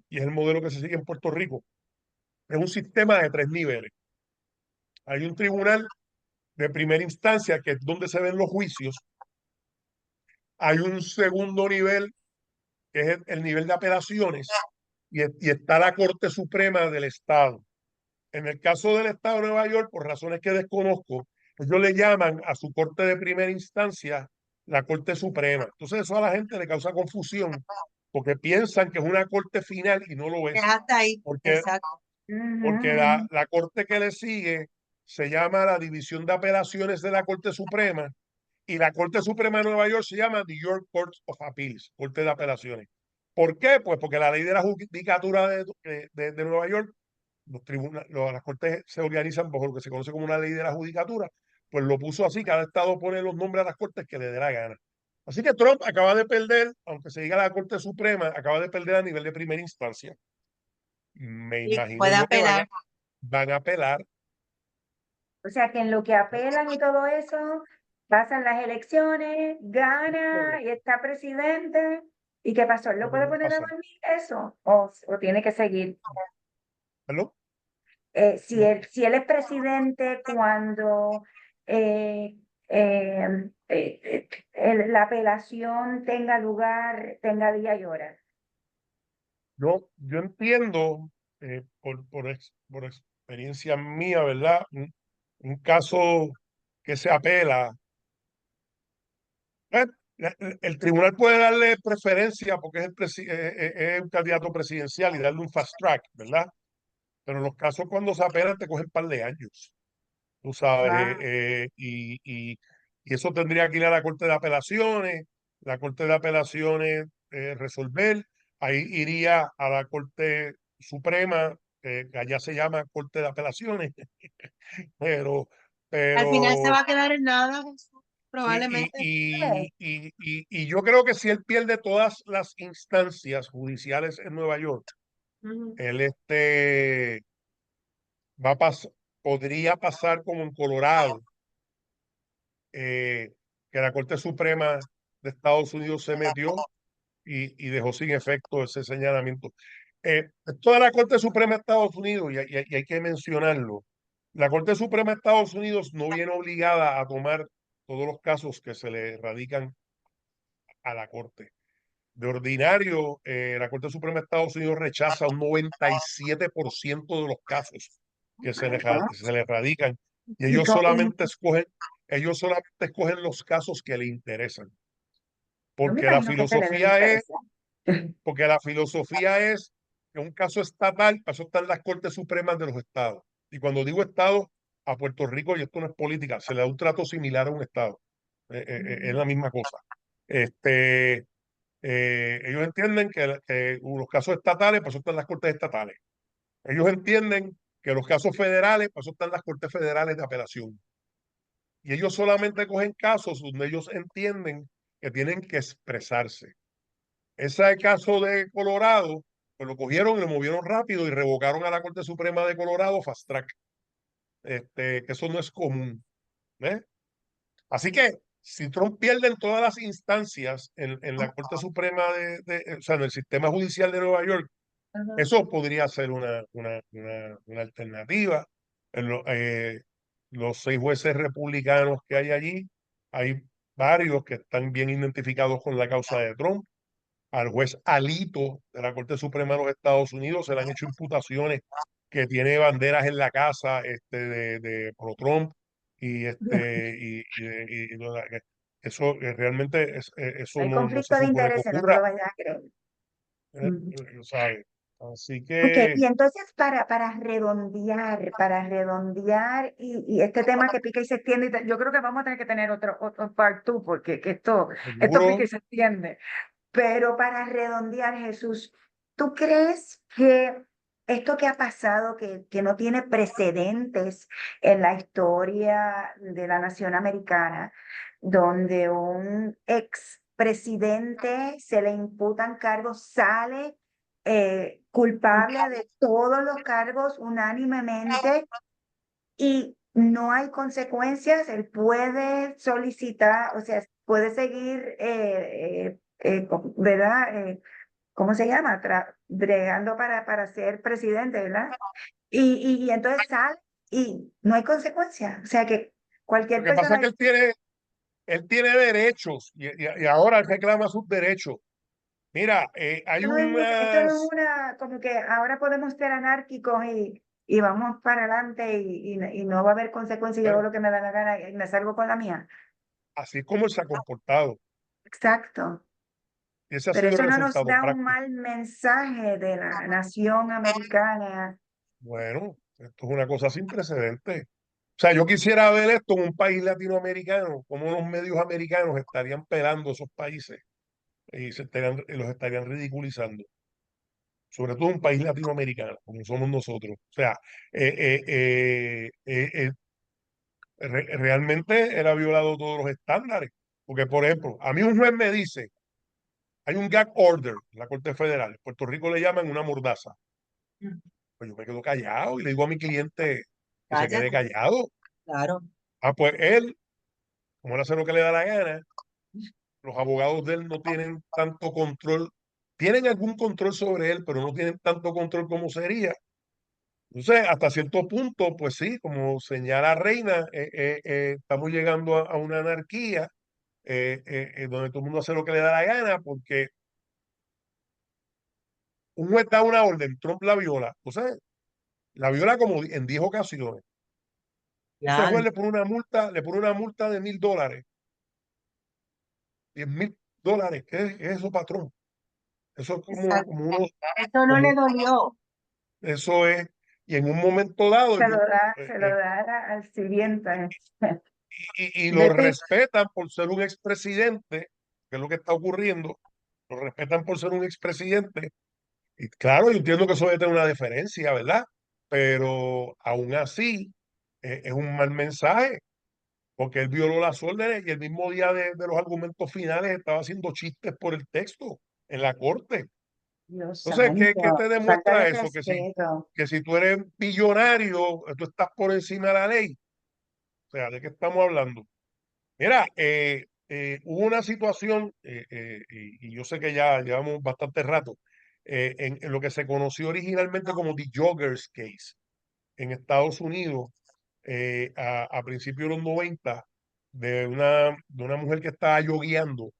y es el modelo que se sigue en Puerto Rico. Es un sistema de 3 niveles. Hay un tribunal de primera instancia, que es donde se ven los juicios. Hay un segundo nivel, que es el nivel de apelaciones, y está la Corte Suprema del Estado. En el caso del Estado de Nueva York, por razones que desconozco, ellos le llaman a su Corte de primera instancia la Corte Suprema. Entonces eso a la gente le causa confusión, porque piensan que es una corte final y no lo Es es, hasta ahí. porque, Exacto. porque Ujú. la corte que le sigue se llama la División de Apelaciones de la Corte Suprema, y la Corte Suprema de Nueva York se llama New York Court of Appeals, Corte de Apelaciones. ¿Por qué? Pues porque la ley de la judicatura de Nueva York, las cortes se organizan bajo lo que se conoce como una ley de la judicatura, pues lo puso así, cada estado pone los nombres a las cortes que le dé la gana. Así que Trump acaba de perder, aunque se diga la Corte Suprema, acaba de perder a nivel de primera instancia. Me Y imagino puede yo que apelar. van a apelar. O sea que en lo que apelan y todo eso, pasan las elecciones, Podría, gana y está presidente. ¿Y qué pasó? ¿Él lo puede podría poner a pasar. dormir eso? ¿O tiene que seguir? ¿Aló? Si él es presidente cuando eh, la apelación tenga lugar, tenga día y hora. Yo entiendo, por experiencia mía, ¿verdad? Un caso que se apela, eh, el tribunal puede darle preferencia porque es un candidato presidencial y darle un fast track, ¿verdad? Pero los casos cuando se apelan te cogen un par de años, tú sabes, Ah, y eso tendría que ir a la Corte de Apelaciones, la Corte de Apelaciones resolver, ahí iría a la Corte Suprema, que allá se llama Corte de Apelaciones, pero, Al final se pero, va a quedar en nada, Jesús, y, probablemente. y yo creo que si él pierde todas las instancias judiciales en Nueva York, Ujú. él va a podría pasar como en Colorado, que la Corte Suprema de Estados Unidos se metió y dejó sin efecto ese señalamiento. Toda la Corte Suprema de Estados Unidos, y hay que mencionarlo, la Corte Suprema de Estados Unidos no viene obligada a tomar todos los casos que se le radican a la Corte. De ordinario, la Corte Suprema de Estados Unidos rechaza un 97% de los casos que se le radican, y y ellos solamente escogen los casos que le interesan, yo me porque imagino que se le debe interesar. la filosofía es que un caso estatal, para eso están las Cortes Supremas de los estados. Y cuando digo estado, a Puerto Rico, y esto no es política, se le da un trato similar a un estado. Es la misma cosa. Este, ellos entienden que los casos estatales, para eso están las Cortes estatales. Ellos entienden que los casos federales, para eso están las Cortes federales de apelación. Y ellos solamente cogen casos donde ellos entienden que tienen que expresarse. Ese caso de Colorado, pues lo cogieron y lo movieron rápido y revocaron a la Corte Suprema de Colorado fast track. Que eso no es común. ¿Eh? Así que si Trump pierde en todas las instancias en la Corte Suprema o sea, en el sistema judicial de Nueva York, Ujú. eso podría ser una alternativa. En los 6 jueces republicanos que hay allí, hay varios que están bien identificados con la causa de Trump. Al juez Alito de la Corte Suprema de los Estados Unidos se le han hecho imputaciones que tiene banderas en la casa de pro Trump y eso realmente eso Hay no se conflicto de supone que intereses, no te ocurra, lo vayas a creer. Ujú. ¿sabe? Así Ok, que y entonces para redondear, y este tema que pica y se extiende, yo creo que vamos a tener que tener otro part two, porque que esto pica seguro, y se extiende. Pero para redondear, Jesús, ¿tú crees que esto que ha pasado, que no tiene precedentes en la historia de la nación americana, donde un expresidente se le imputan cargos, sale culpable de todos los cargos unánimemente y no hay consecuencias? Él puede solicitar, o sea, puede seguir, ¿verdad? ¿Cómo se llama? Bregando para ser presidente, ¿verdad? Y entonces sale y no hay consecuencias. O sea que Lo cualquier que pasa es persona... que él tiene derechos y ahora él reclama sus derechos. Mira, hay Esto no es unas, una, como que ahora podemos ser anárquicos y vamos para adelante y no va a haber consecuencias, yo hago bueno, lo que me da la gana y me salgo con la mía. así es como él se ha comportado. Exacto. Y ese ha Pero sido el eso no nos resultado da un práctico. mal mensaje de la nación americana. Bueno, esto es una cosa sin precedentes. O sea, yo quisiera ver esto en un país latinoamericano, como los medios americanos estarían pelando esos países y los estarían ridiculizando, sobre todo un país latinoamericano, como somos nosotros. O sea, eh, eh, eh, eh, realmente él ha violado todos los estándares. Porque, por ejemplo, a mí un juez me dice, hay un gag order en la Corte Federal, en Puerto Rico le llaman una mordaza. Mm. Pues yo me quedo callado y le digo a mi cliente que se quede Cállate, callado. claro. Ah, pues él, como él hace lo que le da la gana, los abogados de él no tienen tanto control, tienen algún control sobre él, pero no tienen tanto control como sería. Entonces, hasta cierto punto, pues sí, como señala Reina, estamos llegando a una anarquía donde todo el mundo hace lo que le da la gana, porque un juez da una orden, Trump la viola, entonces la viola como en 10 ocasiones. Ese Claro. juez le pone una multa de $1,000, $10,000. ¿Qué es eso, patrón? Eso es como, Exacto. como uno, Eso no le como, dolió. eso es, y en un momento dado, eh, Se lo eh, da al sirvienta. y lo Vete. respetan por ser un expresidente, que es lo que está ocurriendo, lo respetan por ser un expresidente, y claro, yo entiendo que eso debe tener una diferencia, ¿verdad? Pero aún así, es un mal mensaje, porque él violó las órdenes y el mismo día de los argumentos finales estaba haciendo chistes por el texto en la corte. Dios Entonces, ¿qué santo, te falta de demuestra eso? respeto. Que si tú eres billonario, tú estás por encima de la ley. O sea, ¿de qué estamos hablando? Mira, hubo una situación, y yo sé que ya llevamos bastante rato, en lo que se conoció originalmente como The Joggers Case en Estados Unidos, a principios de los 90, de una mujer que estaba yogueando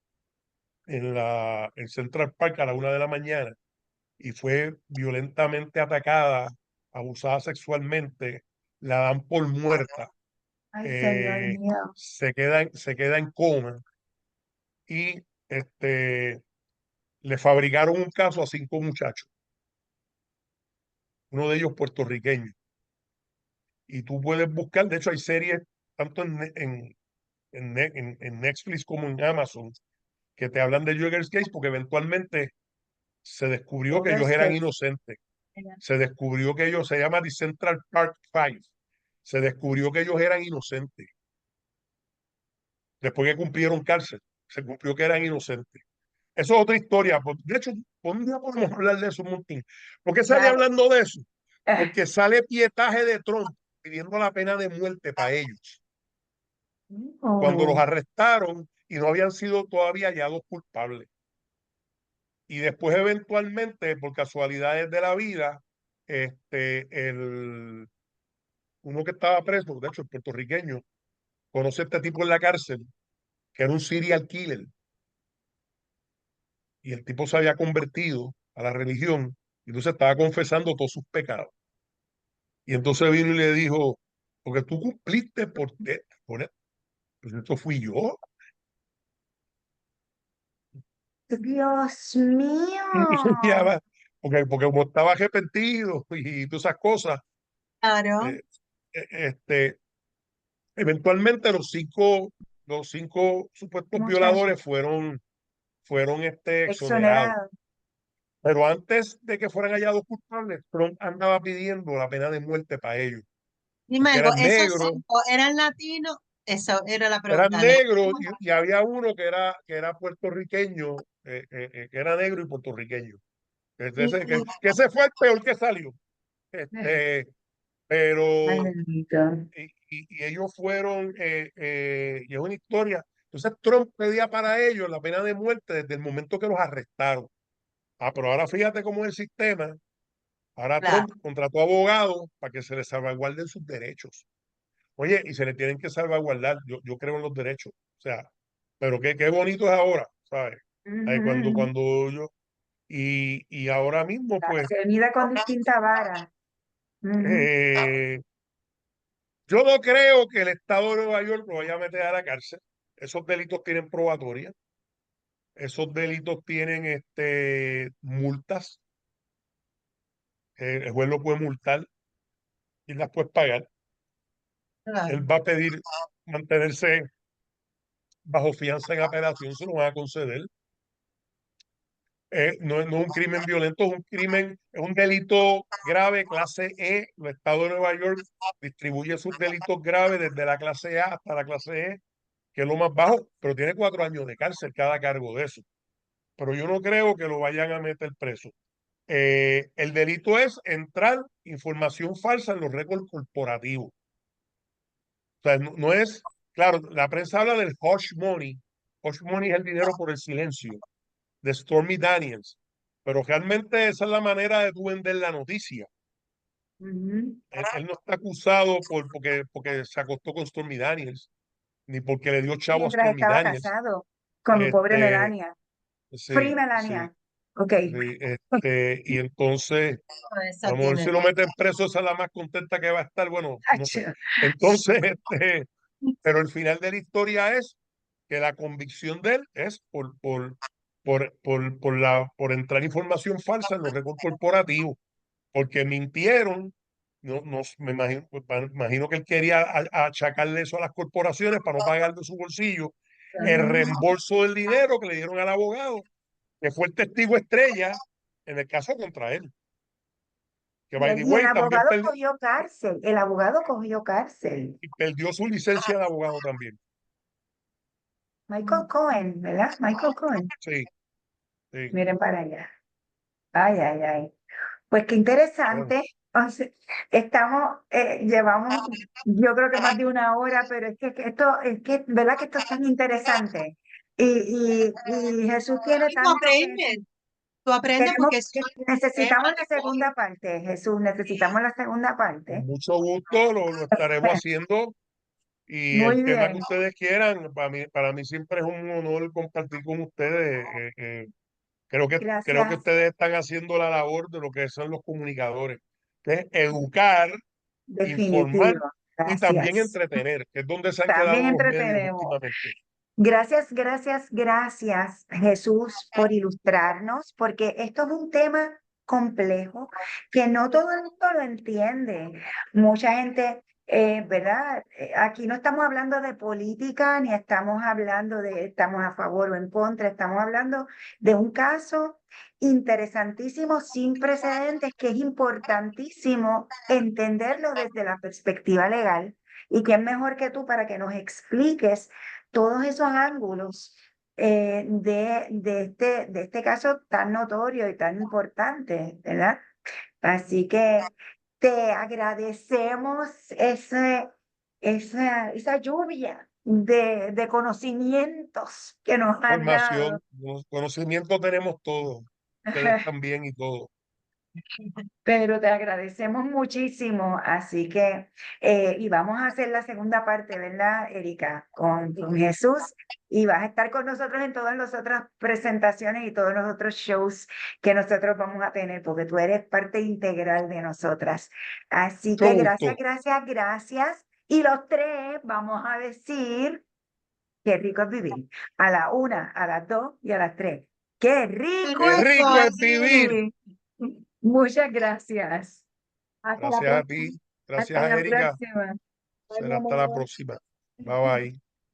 en Central Park a la 1 de la mañana y fue violentamente atacada, abusada sexualmente, la dan por muerta, Ay, Señor mío. se queda en coma y le fabricaron un caso a 5 muchachos, uno de ellos puertorriqueño. Y tú puedes buscar, de hecho hay series tanto en Netflix como en Amazon que te hablan de Jagger's Case porque eventualmente se descubrió que ellos Joker's eran Case. inocentes. Se descubrió que ellos, se llama The Central Park Five, se descubrió que ellos eran inocentes. Después que cumplieron cárcel, se cumplió que eran inocentes. Eso es otra historia. De hecho, un día podemos hablar de eso un montón. ¿Por qué sale Dale. hablando de eso? Ah, Porque sale pietaje de Trump pidiendo la pena de muerte para ellos, cuando los oh, arrestaron y no habían sido todavía hallados culpables. Y después, eventualmente, por casualidades de la vida, uno que estaba preso, de hecho, el puertorriqueño, conoce a este tipo en la cárcel, que era un serial killer, y el tipo se había convertido a la religión, y entonces estaba confesando todos sus pecados. Y entonces vino y le dijo, porque tú cumpliste por esto, pues esto fui yo. Dios mío. Ya va, porque como estaba arrepentido y todas esas cosas, Claro. eh, eh, este, eventualmente los cinco supuestos Muchacho. violadores fueron fueron exonerados. Exonerado. Pero antes de que fueran hallados culpables, Trump andaba pidiendo la pena de muerte para ellos, Dime porque algo, eran ¿esos negros, 5 eran latinos? Eso era la eran pregunta. negros y había uno que era puertorriqueño, que era negro y puertorriqueño. Y, Que ese fue el peor que salió. Pero, Ay, bendito. y ellos fueron, y es una historia. Entonces Trump pedía para ellos la pena de muerte desde el momento que los arrestaron. Ah, pero ahora fíjate cómo es el sistema. Ahora claro, Trump contrató abogados para que se les salvaguarden sus derechos. Oye, y se le tienen que salvaguardar. Yo creo en los derechos. O sea, pero qué bonito es ahora, ¿sabes? Ahí Ujú. cuando yo. Y ahora mismo, pues, Se mida con distinta vara. Ujú. eh, yo no creo que el Estado de Nueva York lo vaya a meter a la cárcel. Esos delitos tienen probatoria. Esos delitos tienen multas. El juez lo puede multar y las puede pagar. claro. Él va a pedir mantenerse bajo fianza en apelación, se lo van a conceder. No es un crimen violento, es un crimen, es un delito grave, clase E. El Estado de Nueva York distribuye sus delitos graves desde la clase A hasta la clase E, que es lo más bajo, pero tiene 4 años de cárcel cada cargo de eso. Pero yo no creo que lo vayan a meter preso. El delito es entrar información falsa en los récords corporativos. O sea, no es, claro, la prensa habla del hush money. Hush money es el dinero por el silencio de Stormy Daniels. Pero realmente esa es la manera de tú vender la noticia. Ujú. Él no está acusado porque se acostó con Stormy Daniels, ni porque le dio chavo a Mientras Stormy estaba Daniels. casado con pobre Este, Melania. Free sí, sí, Melania. Ok. sí, y entonces, Eso vamos a ver tiene. si lo meten preso, esa es la más contenta que va a estar, bueno, no sé. Acho. Entonces, pero el final de la historia es que la convicción de él es por entrar información falsa en los récords corporativos, porque mintieron. No, no, me imagino que él quería achacarle eso a las corporaciones para no pagar de su bolsillo el Ujú. reembolso del dinero que le dieron al abogado, que fue el testigo estrella en el caso contra él. Que by the Y el way también abogado cogió cárcel. El abogado cogió cárcel. perdió su licencia de abogado también. Michael Cohen, ¿verdad? Michael Cohen. Sí, sí. Miren para allá. Ay, ay, ay. Pues qué Bueno, interesante. O sea, llevamos, yo creo que más de una hora, pero que esto, es que, ¿verdad que esto es tan interesante? Y Jesús tiene Y tú tanto que aprendes, tú aprendes tenemos, porque es que un necesitamos tema la de segunda parte, Jesús, necesitamos la segunda con parte. mucho gusto lo estaremos haciendo y Muy el tema que bien. ustedes quieran, para mí siempre es un honor compartir con ustedes. Creo que Gracias, ustedes están haciendo la labor de lo que son los comunicadores, que es educar, informar definitivo. y también Gracias. entretener, que es donde se han También quedado los medios entretenemos. últimamente. Gracias, gracias, gracias, Jesús, por ilustrarnos, porque esto es un tema complejo que no todo el mundo lo entiende. Mucha gente, ¿verdad? Aquí no estamos hablando de política, ni estamos hablando de estamos a favor o en contra, estamos hablando de un caso interesantísimo, sin precedentes, que es importantísimo entenderlo desde la perspectiva legal. Y quién mejor que tú para que nos expliques todos esos ángulos de este caso tan notorio y tan importante, ¿verdad? Así que te agradecemos esa lluvia de conocimientos que nos has dado. Formación, conocimiento tenemos todos, ustedes también y todo. Pero te agradecemos muchísimo, así que, y vamos a hacer la segunda parte, ¿verdad, Erika? Con Jesús, y vas a estar con nosotros en todas las otras presentaciones y todos los otros shows que nosotros vamos a tener, porque tú eres parte integral de nosotras. Así Mucho que gracias, gusto. gracias, gracias. Y los tres vamos a decir, qué rico es vivir, a la una, a las dos y a las tres. ¡Qué ¡Qué rico Qué es rico rico! es vivir. vivir! Muchas gracias. Hasta la Gracias a próxima. ti, gracias Hasta a la Erika. próxima. Bye, mi Será hasta la amor. próxima. Bye bye.